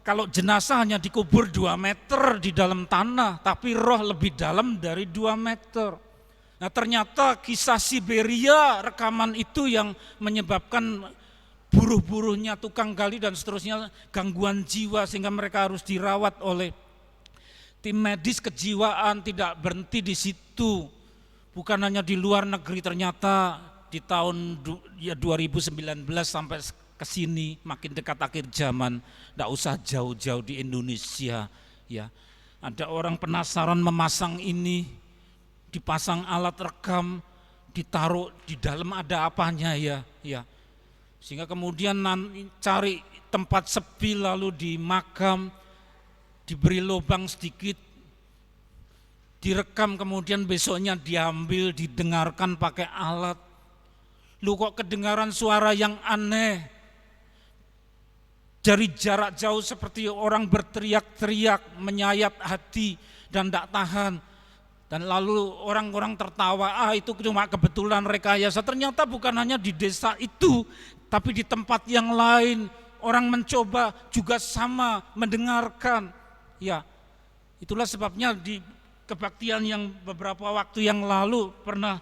Kalau jenazah hanya dikubur 2 meter di dalam tanah, tapi roh lebih dalam dari 2 meter. Nah ternyata kisah Siberia, rekaman itu yang menyebabkan buruh-buruhnya, tukang gali dan seterusnya gangguan jiwa sehingga mereka harus dirawat oleh tim medis kejiwaan. Tidak berhenti di situ. Bukan hanya di luar negeri, ternyata di tahun 2019 sampai ke sini makin dekat akhir zaman, enggak usah jauh-jauh di Indonesia ya. Ada orang penasaran memasang ini, dipasang alat rekam, ditaruh di dalam ada apanya ya. Sehingga kemudian cari tempat sepi lalu di makam, diberi lubang sedikit, direkam, kemudian besoknya diambil, didengarkan pakai alat. Lu kok kedengaran suara yang aneh, dari jarak jauh seperti orang berteriak-teriak, menyayat hati dan tidak tahan. Dan lalu orang-orang tertawa, itu cuma kebetulan rekayasa. Ternyata bukan hanya di desa itu, tapi di tempat yang lain orang mencoba juga sama mendengarkan. Ya, itulah sebabnya di kebaktian yang beberapa waktu yang lalu pernah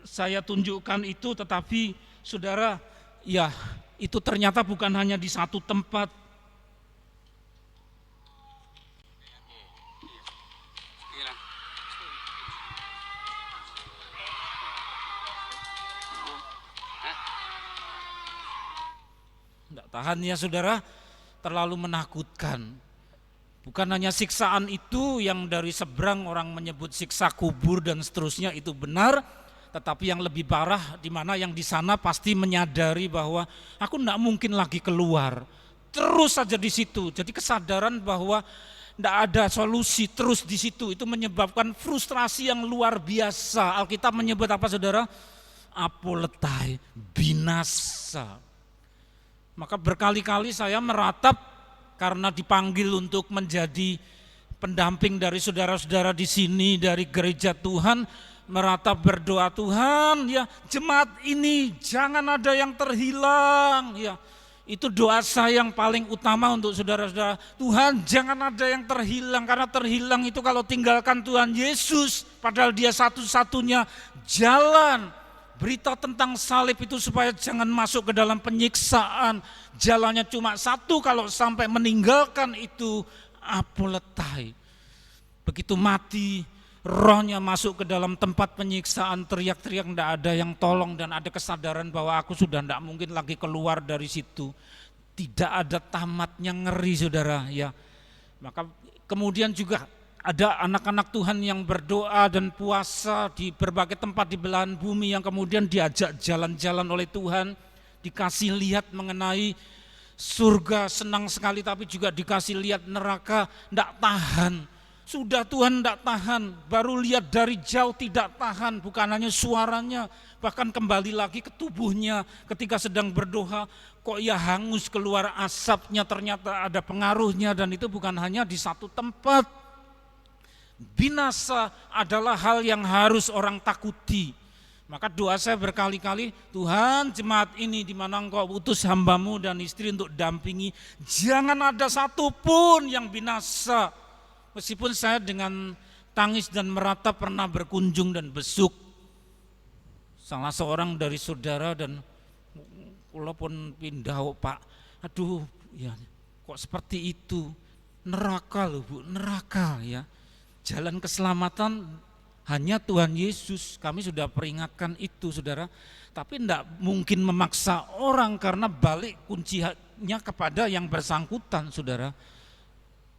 saya tunjukkan itu, tetapi saudara, ya itu ternyata bukan hanya di satu tempat. Tidak tahan ya saudara, terlalu menakutkan. Bukan hanya siksaan itu yang dari seberang orang menyebut siksa kubur dan seterusnya, itu benar, tetapi yang lebih parah di mana yang di sana pasti menyadari bahwa aku tidak mungkin lagi keluar, terus saja di situ. Jadi kesadaran bahwa tidak ada solusi, terus di situ, itu menyebabkan frustrasi yang luar biasa. Alkitab menyebut apa saudara? Apoletai, binasa. Maka berkali-kali saya meratap karena dipanggil untuk menjadi pendamping dari saudara-saudara di sini dari gereja Tuhan, meratap berdoa, Tuhan ya jemaat ini jangan ada yang terhilang ya. Itu doa saya yang paling utama untuk saudara-saudara. Tuhan jangan ada yang terhilang, karena terhilang itu kalau tinggalkan Tuhan Yesus, padahal dia satu-satunya jalan. Berita tentang salib itu supaya jangan masuk ke dalam penyiksaan. Jalannya cuma satu, kalau sampai meninggalkan itu apoletai. Begitu mati, rohnya masuk ke dalam tempat penyiksaan, teriak-teriak, tidak ada yang tolong, dan ada kesadaran bahwa aku sudah tidak mungkin lagi keluar dari situ. Tidak ada tamatnya, ngeri saudara ya. Maka kemudian juga ada anak-anak Tuhan yang berdoa dan puasa di berbagai tempat di belahan bumi yang kemudian diajak jalan-jalan oleh Tuhan, dikasih lihat mengenai surga, senang sekali, tapi juga dikasih lihat neraka, tidak tahan. Sudah Tuhan tidak tahan, baru lihat dari jauh tidak tahan, bukan hanya suaranya, bahkan kembali lagi ke tubuhnya ketika sedang berdoa, kok ya hangus keluar asapnya, ternyata ada pengaruhnya dan itu bukan hanya di satu tempat. Binasa adalah hal yang harus orang takuti. Maka doa saya berkali-kali, Tuhan jemaat ini di mana Engkau utus hambamu dan istri untuk dampingi, jangan ada satupun yang binasa. Meskipun saya dengan tangis dan meratap pernah berkunjung dan besuk salah seorang dari saudara dan walaupun pindah Pak, aduh ya kok seperti itu, neraka loh Bu, neraka ya. Jalan keselamatan hanya Tuhan Yesus, kami sudah peringatkan itu saudara, tapi tidak mungkin memaksa orang karena balik kuncinya kepada yang bersangkutan saudara.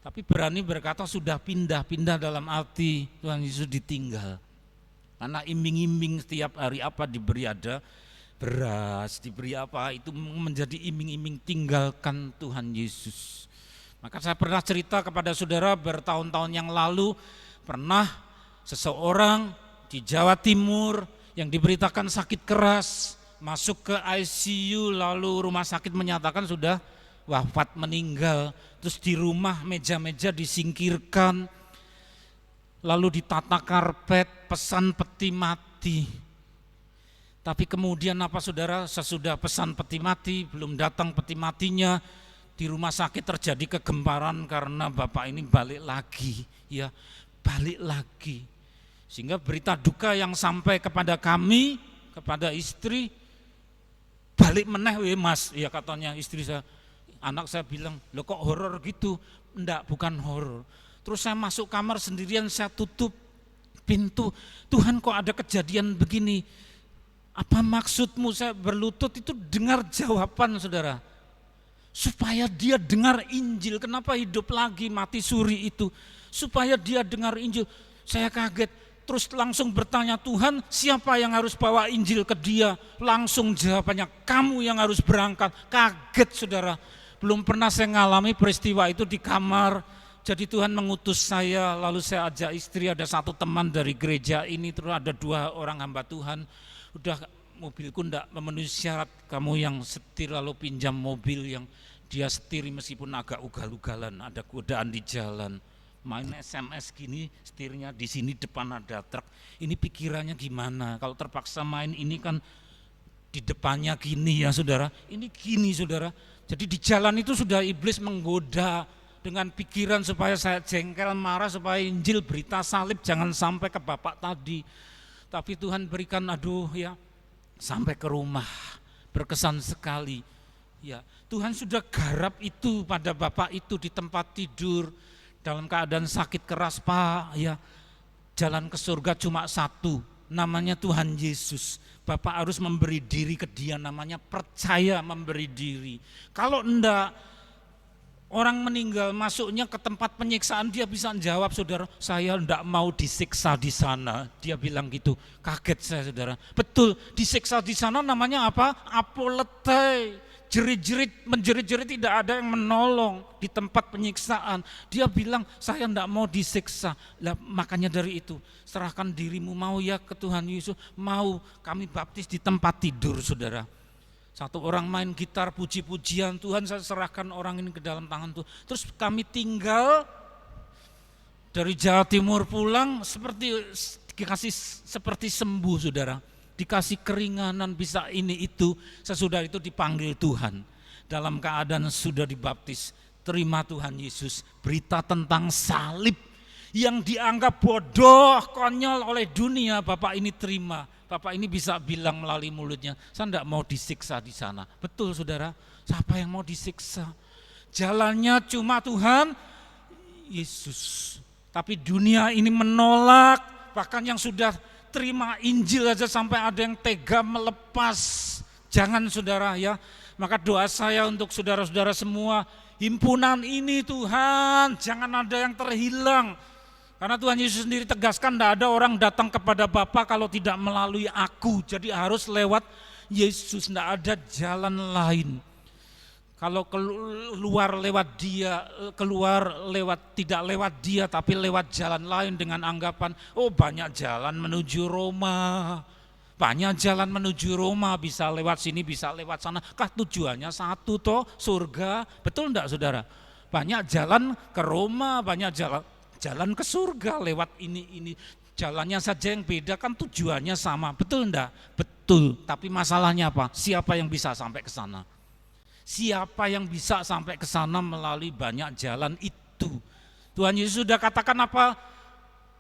Tapi berani berkata sudah pindah dalam arti Tuhan Yesus ditinggal. Karena iming-iming setiap hari apa diberi ada, beras diberi apa, itu menjadi iming-iming tinggalkan Tuhan Yesus. Maka saya pernah cerita kepada saudara bertahun-tahun yang lalu, pernah seseorang di Jawa Timur yang diberitakan sakit keras, masuk ke ICU, lalu rumah sakit menyatakan sudah wafat, meninggal. Terus di rumah meja-meja disingkirkan, lalu ditata karpet, pesan peti mati. Tapi kemudian apa saudara, sesudah pesan peti mati, belum datang peti matinya, di rumah sakit terjadi kegemparan karena bapak ini balik lagi, ya balik lagi. Sehingga berita duka yang sampai kepada kami, kepada istri, balik meneh we Mas, ya katanya istri saya. Anak saya bilang, loh kok horor gitu? Enggak, bukan horor. Terus saya masuk kamar sendirian, saya tutup pintu. Tuhan kok ada kejadian begini? Apa maksudmu? Saya berlutut itu dengar jawaban saudara. Supaya dia dengar Injil, kenapa hidup lagi mati suri itu? Supaya dia dengar Injil. Saya kaget. Terus langsung bertanya, Tuhan siapa yang harus bawa Injil ke dia? Langsung jawabannya, kamu yang harus berangkat. Kaget saudara, belum pernah saya ngalami peristiwa itu di kamar. Jadi Tuhan mengutus saya, lalu saya ajak istri, ada satu teman dari gereja ini, terus ada 2 orang hamba Tuhan. Udah mobilku enggak memenuhi syarat, kamu yang setir lalu pinjam mobil yang dia setiri meskipun agak ugal-ugalan, ada godaan di jalan. Main SMS gini, setirnya di sini depan ada truk. Ini pikirannya gimana? Kalau terpaksa main ini kan di depannya gini ya saudara. Ini gini saudara. Jadi di jalan itu sudah iblis menggoda dengan pikiran supaya saya jengkel, marah, supaya Injil berita salib jangan sampai ke bapak tadi. Tapi Tuhan berikan aduh ya sampai ke rumah, berkesan sekali. Ya, Tuhan sudah garap itu pada bapak itu di tempat tidur. Dalam keadaan sakit keras Pak, ya jalan ke surga cuma satu, namanya Tuhan Yesus. Bapak harus memberi diri ke dia, namanya percaya memberi diri. Kalau enggak, orang meninggal masuknya ke tempat penyiksaan, dia bisa jawab saudara, saya enggak mau disiksa di sana. Dia bilang gitu, kaget saya saudara. Betul, disiksa di sana namanya apa? Apolete. Jerit-jerit, menjerit-jerit tidak ada yang menolong di tempat penyiksaan. Dia bilang saya tidak mau disiksa. Lah, makanya dari itu serahkan dirimu, mau ya ke Tuhan Yesus, mau kami baptis di tempat tidur saudara. Satu orang main gitar puji-pujian, Tuhan saya serahkan orang ini ke dalam tangan Tuhan. Terus kami tinggal dari Jawa Timur pulang seperti sembuh saudara. Dikasih keringanan bisa ini itu, sesudah itu dipanggil Tuhan. Dalam keadaan sudah dibaptis, terima Tuhan Yesus. Berita tentang salib yang dianggap bodoh, konyol oleh dunia, Bapak ini terima. Bapak ini bisa bilang melalui mulutnya, saya tidak mau disiksa di sana. Betul saudara, siapa yang mau disiksa? Jalannya cuma Tuhan Yesus. Tapi dunia ini menolak, bahkan yang sudah terima Injil aja sampai ada yang tega melepas. Jangan saudara ya. Maka doa saya untuk saudara-saudara semua, himpunan ini Tuhan jangan ada yang terhilang. Karena Tuhan Yesus sendiri tegaskan tidak ada orang datang kepada Bapa kalau tidak melalui aku. Jadi harus lewat Yesus, tidak ada jalan lain. Kalau keluar lewat dia, tidak lewat dia tapi lewat jalan lain dengan anggapan, oh banyak jalan menuju Roma. Banyak jalan menuju Roma, bisa lewat sini, bisa lewat sana. Kah tujuannya satu toh, surga? Betul enggak saudara? Banyak jalan ke Roma, banyak jalan ke surga lewat ini. Jalannya saja yang beda kan tujuannya sama, betul enggak? Betul, tapi masalahnya apa? Siapa yang bisa sampai ke sana? Siapa yang bisa sampai ke sana melalui banyak jalan itu? Tuhan Yesus sudah katakan apa?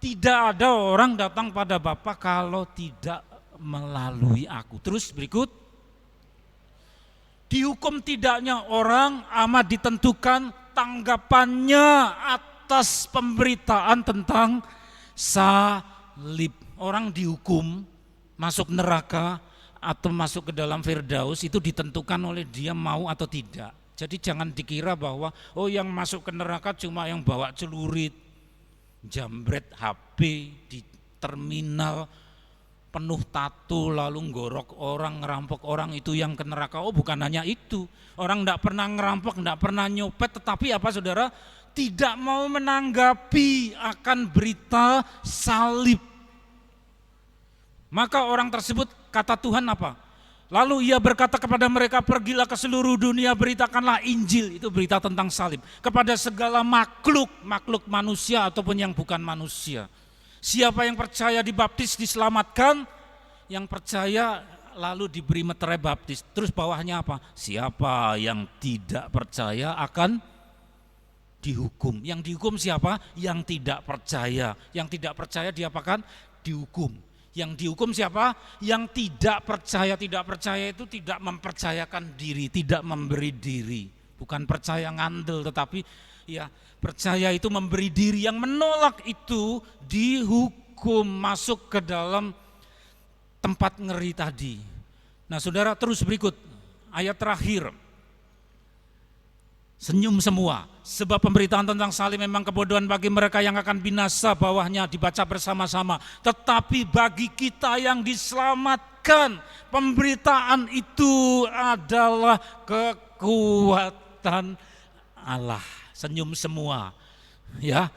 Tidak ada orang datang pada Bapa kalau tidak melalui aku. Terus berikut, dihukum tidaknya orang amat ditentukan tanggapannya atas pemberitaan tentang salib. Orang dihukum masuk neraka atau masuk ke dalam Firdaus itu ditentukan oleh dia mau atau tidak. Jadi jangan dikira bahwa oh yang masuk ke neraka cuma yang bawa celurit, jambret HP di terminal, penuh tato lalu nggorok orang, ngerampok orang itu yang ke neraka. Oh bukan hanya itu, orang enggak pernah ngerampok, enggak pernah nyopet, tetapi apa saudara? Tidak mau menanggapi akan berita salib. Maka orang tersebut, kata Tuhan apa? Lalu ia berkata kepada mereka, pergilah ke seluruh dunia, beritakanlah Injil, itu berita tentang salib, kepada segala makhluk manusia ataupun yang bukan manusia. Siapa yang percaya dibaptis diselamatkan, yang percaya lalu diberi meterai baptis. Terus bawahnya apa? Siapa yang tidak percaya akan dihukum. Yang dihukum siapa? Yang tidak percaya. Yang tidak percaya diapakan? Dihukum. Yang dihukum siapa? Yang tidak percaya. Tidak percaya itu tidak mempercayakan diri, tidak memberi diri. Bukan percaya ngandel, tetapi ya percaya itu memberi diri. Yang menolak itu dihukum, masuk ke dalam tempat ngeri tadi. Nah saudara, terus berikut ayat terakhir. Senyum semua, sebab pemberitaan tentang salib memang kebodohan bagi mereka yang akan binasa, bawahnya dibaca bersama-sama. Tetapi bagi kita yang diselamatkan, pemberitaan itu adalah kekuatan Allah. Senyum semua, ya.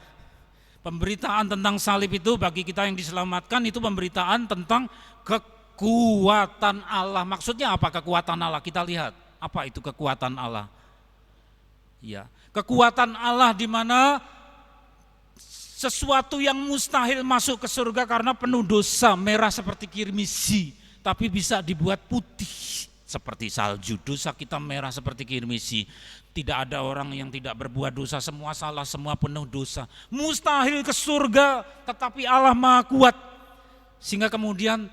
Pemberitaan tentang salib itu bagi kita yang diselamatkan itu pemberitaan tentang kekuatan Allah. Maksudnya apa kekuatan Allah? Kita lihat, apa itu kekuatan Allah? Ya, kekuatan Allah di mana sesuatu yang mustahil masuk ke surga karena penuh dosa, merah seperti kirmisi, tapi bisa dibuat putih seperti salju. Dosa kita merah seperti kirmisi. Tidak ada orang yang tidak berbuat dosa, semua salah, semua penuh dosa. Mustahil ke surga, tetapi Allah Maha Kuat. Sehingga kemudian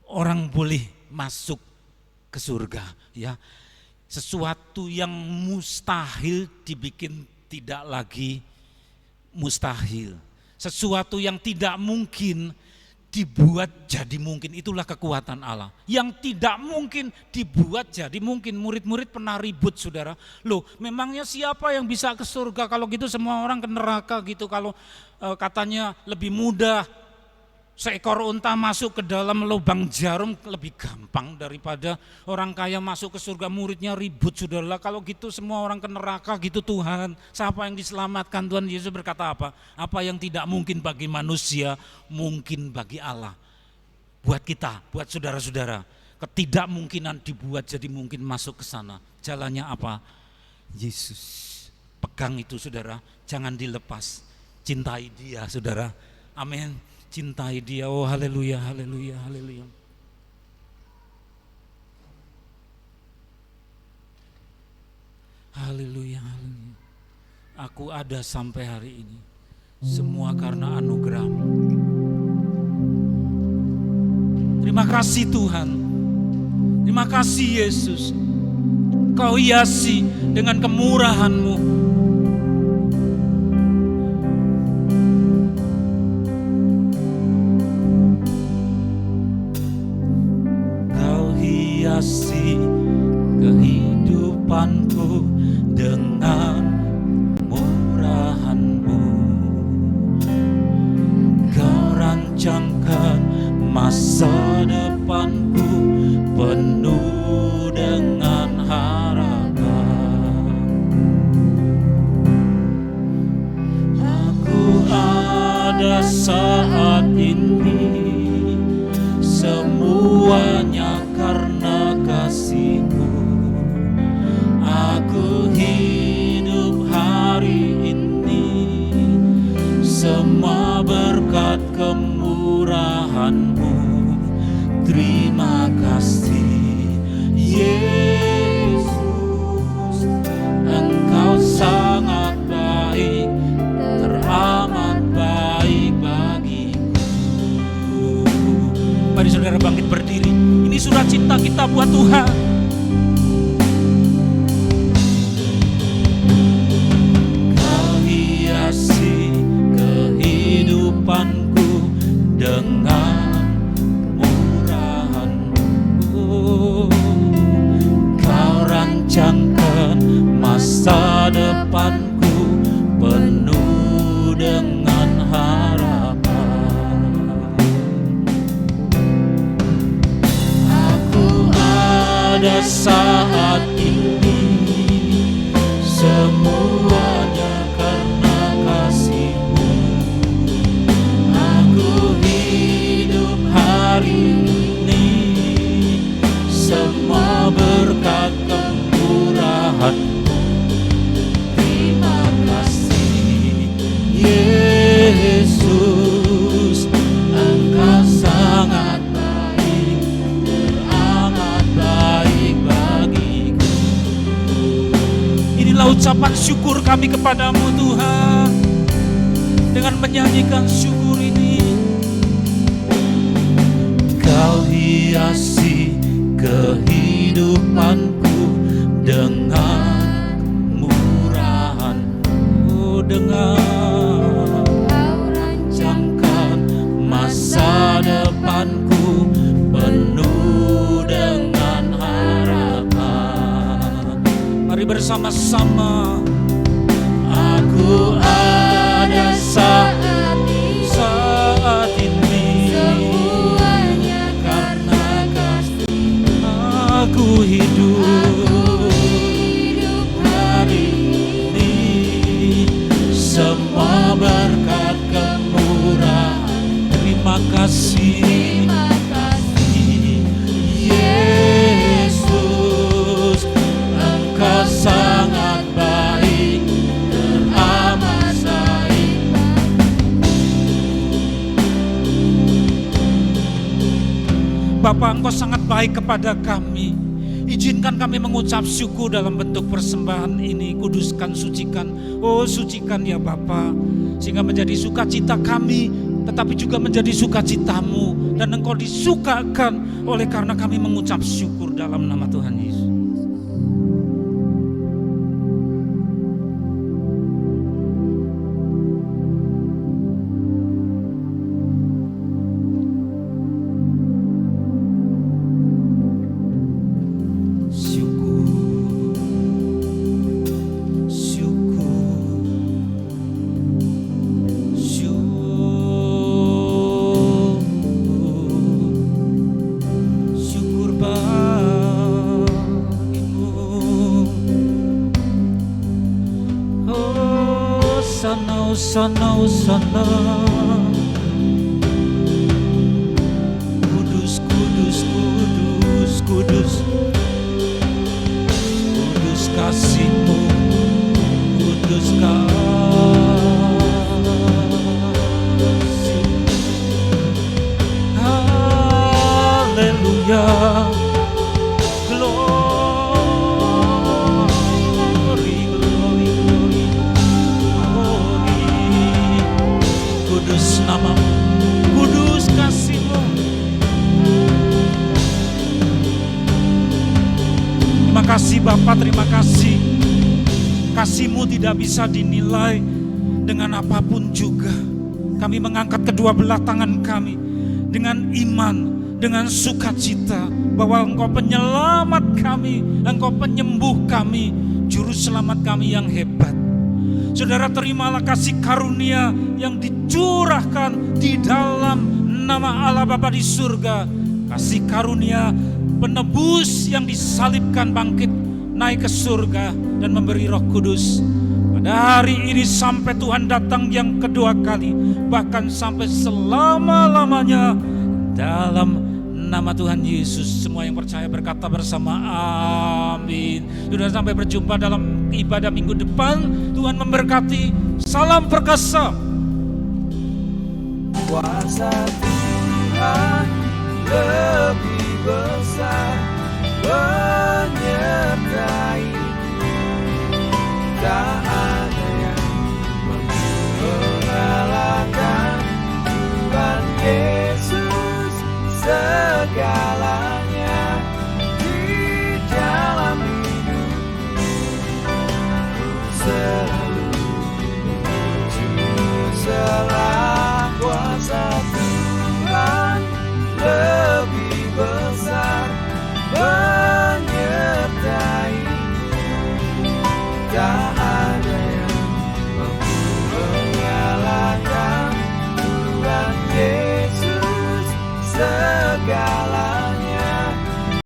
orang boleh masuk ke surga, ya. Sesuatu yang mustahil dibikin tidak lagi mustahil. Sesuatu yang tidak mungkin dibuat jadi mungkin. Itulah kekuatan Allah. Yang tidak mungkin dibuat jadi mungkin. Murid-murid pernah ribut saudara. Loh memangnya siapa yang bisa ke surga? Kalau gitu semua orang ke neraka gitu. Kalau katanya lebih mudah seekor unta masuk ke dalam lubang jarum lebih gampang daripada orang kaya masuk ke surga. Muridnya ribut saudara. Kalau gitu semua orang ke neraka gitu Tuhan. Siapa yang diselamatkan? Tuhan Yesus berkata apa? Apa yang tidak mungkin bagi manusia mungkin bagi Allah. Buat kita, buat saudara-saudara, ketidakmungkinan dibuat jadi mungkin masuk ke sana. Jalannya apa? Yesus. Pegang itu saudara, jangan dilepas. Cintai dia saudara. Amin. Cintai dia, oh haleluya, haleluya, haleluya. Haleluya, haleluya. Aku ada sampai hari ini, semua karena anugerah-Mu. Terima kasih Tuhan, terima kasih Yesus. Kau hiasi dengan kemurahan-Mu. Hiasi kehidupanku dengan murahan-Mu. Kau rancangkan masa depanku penuh dengan harapan. bisa buat Tuhan. Kau hiasi kehidupanku dengan kemurahan-Mu. Kau rancangkan masa depanku penuh dengan harapan. Aku ada saat ini, semuanya karena kasih-Mu. Aku hidup hari ini, semua berkat kemurahan-Mu. Terima kasih Yesus, Engkau sangat baik, teramat baik bagiku. Inilah ucapan syukur kami kepadamu Tuhan. Dengan menyanyikan syukur ini, Kau hiasi kehidupanku dengan murahan-Mu. Dengan Kau rancangkan masa depanku penuh dengan harapan. Mari bersama-sama. Aku ada saat ini, semuanya karena kasih. Aku hidup hari ini, semua berkat kemurahan. Terima kasih Yesus, Engkau sangat baik, teramat baik. Bapa, Engkau sangat baik kepada kami. Izinkan kami mengucap syukur dalam bentuk persembahan ini. Kuduskan, sucikan, oh sucikan ya Bapa, sehingga menjadi sukacita kami, tetapi juga menjadi sukacita-Mu, dan Engkau disukakan oleh karena kami mengucap syukur dalam nama Tuhan Yesus. Sana kudus, kudus, kudus, kudus, kudus kasih-Mu, kudus kasih. Haleluya. Kudus nama-Mu, kudus kasih-Mu. Terima kasih Bapa, terima kasih. Kasih-Mu tidak bisa dinilai dengan apapun juga. Kami mengangkat kedua belah tangan kami dengan iman, dengan sukacita bahwa Engkau penyelamat kami, Engkau penyembuh kami, juru selamat kami yang hebat. Saudara, terimalah kasih karunia yang dicurahkan di dalam nama Allah Bapa di surga. Kasih karunia penebus yang disalibkan, bangkit, naik ke surga dan memberi Roh Kudus. Pada hari ini sampai Tuhan datang yang kedua kali, bahkan sampai selama-lamanya, dalam nama Tuhan Yesus. Semua yang percaya berkata bersama amin. Sudah sampai berjumpa dalam ibadah minggu depan. Tuhan memberkati. Salam perkasa. Kuasa Tuhan lebih besar, menyertai, tak ada yang mengalahkan Tuhan Yesus. Segalanya tak ada yang mampu mengalahkan Tuhan Yesus segala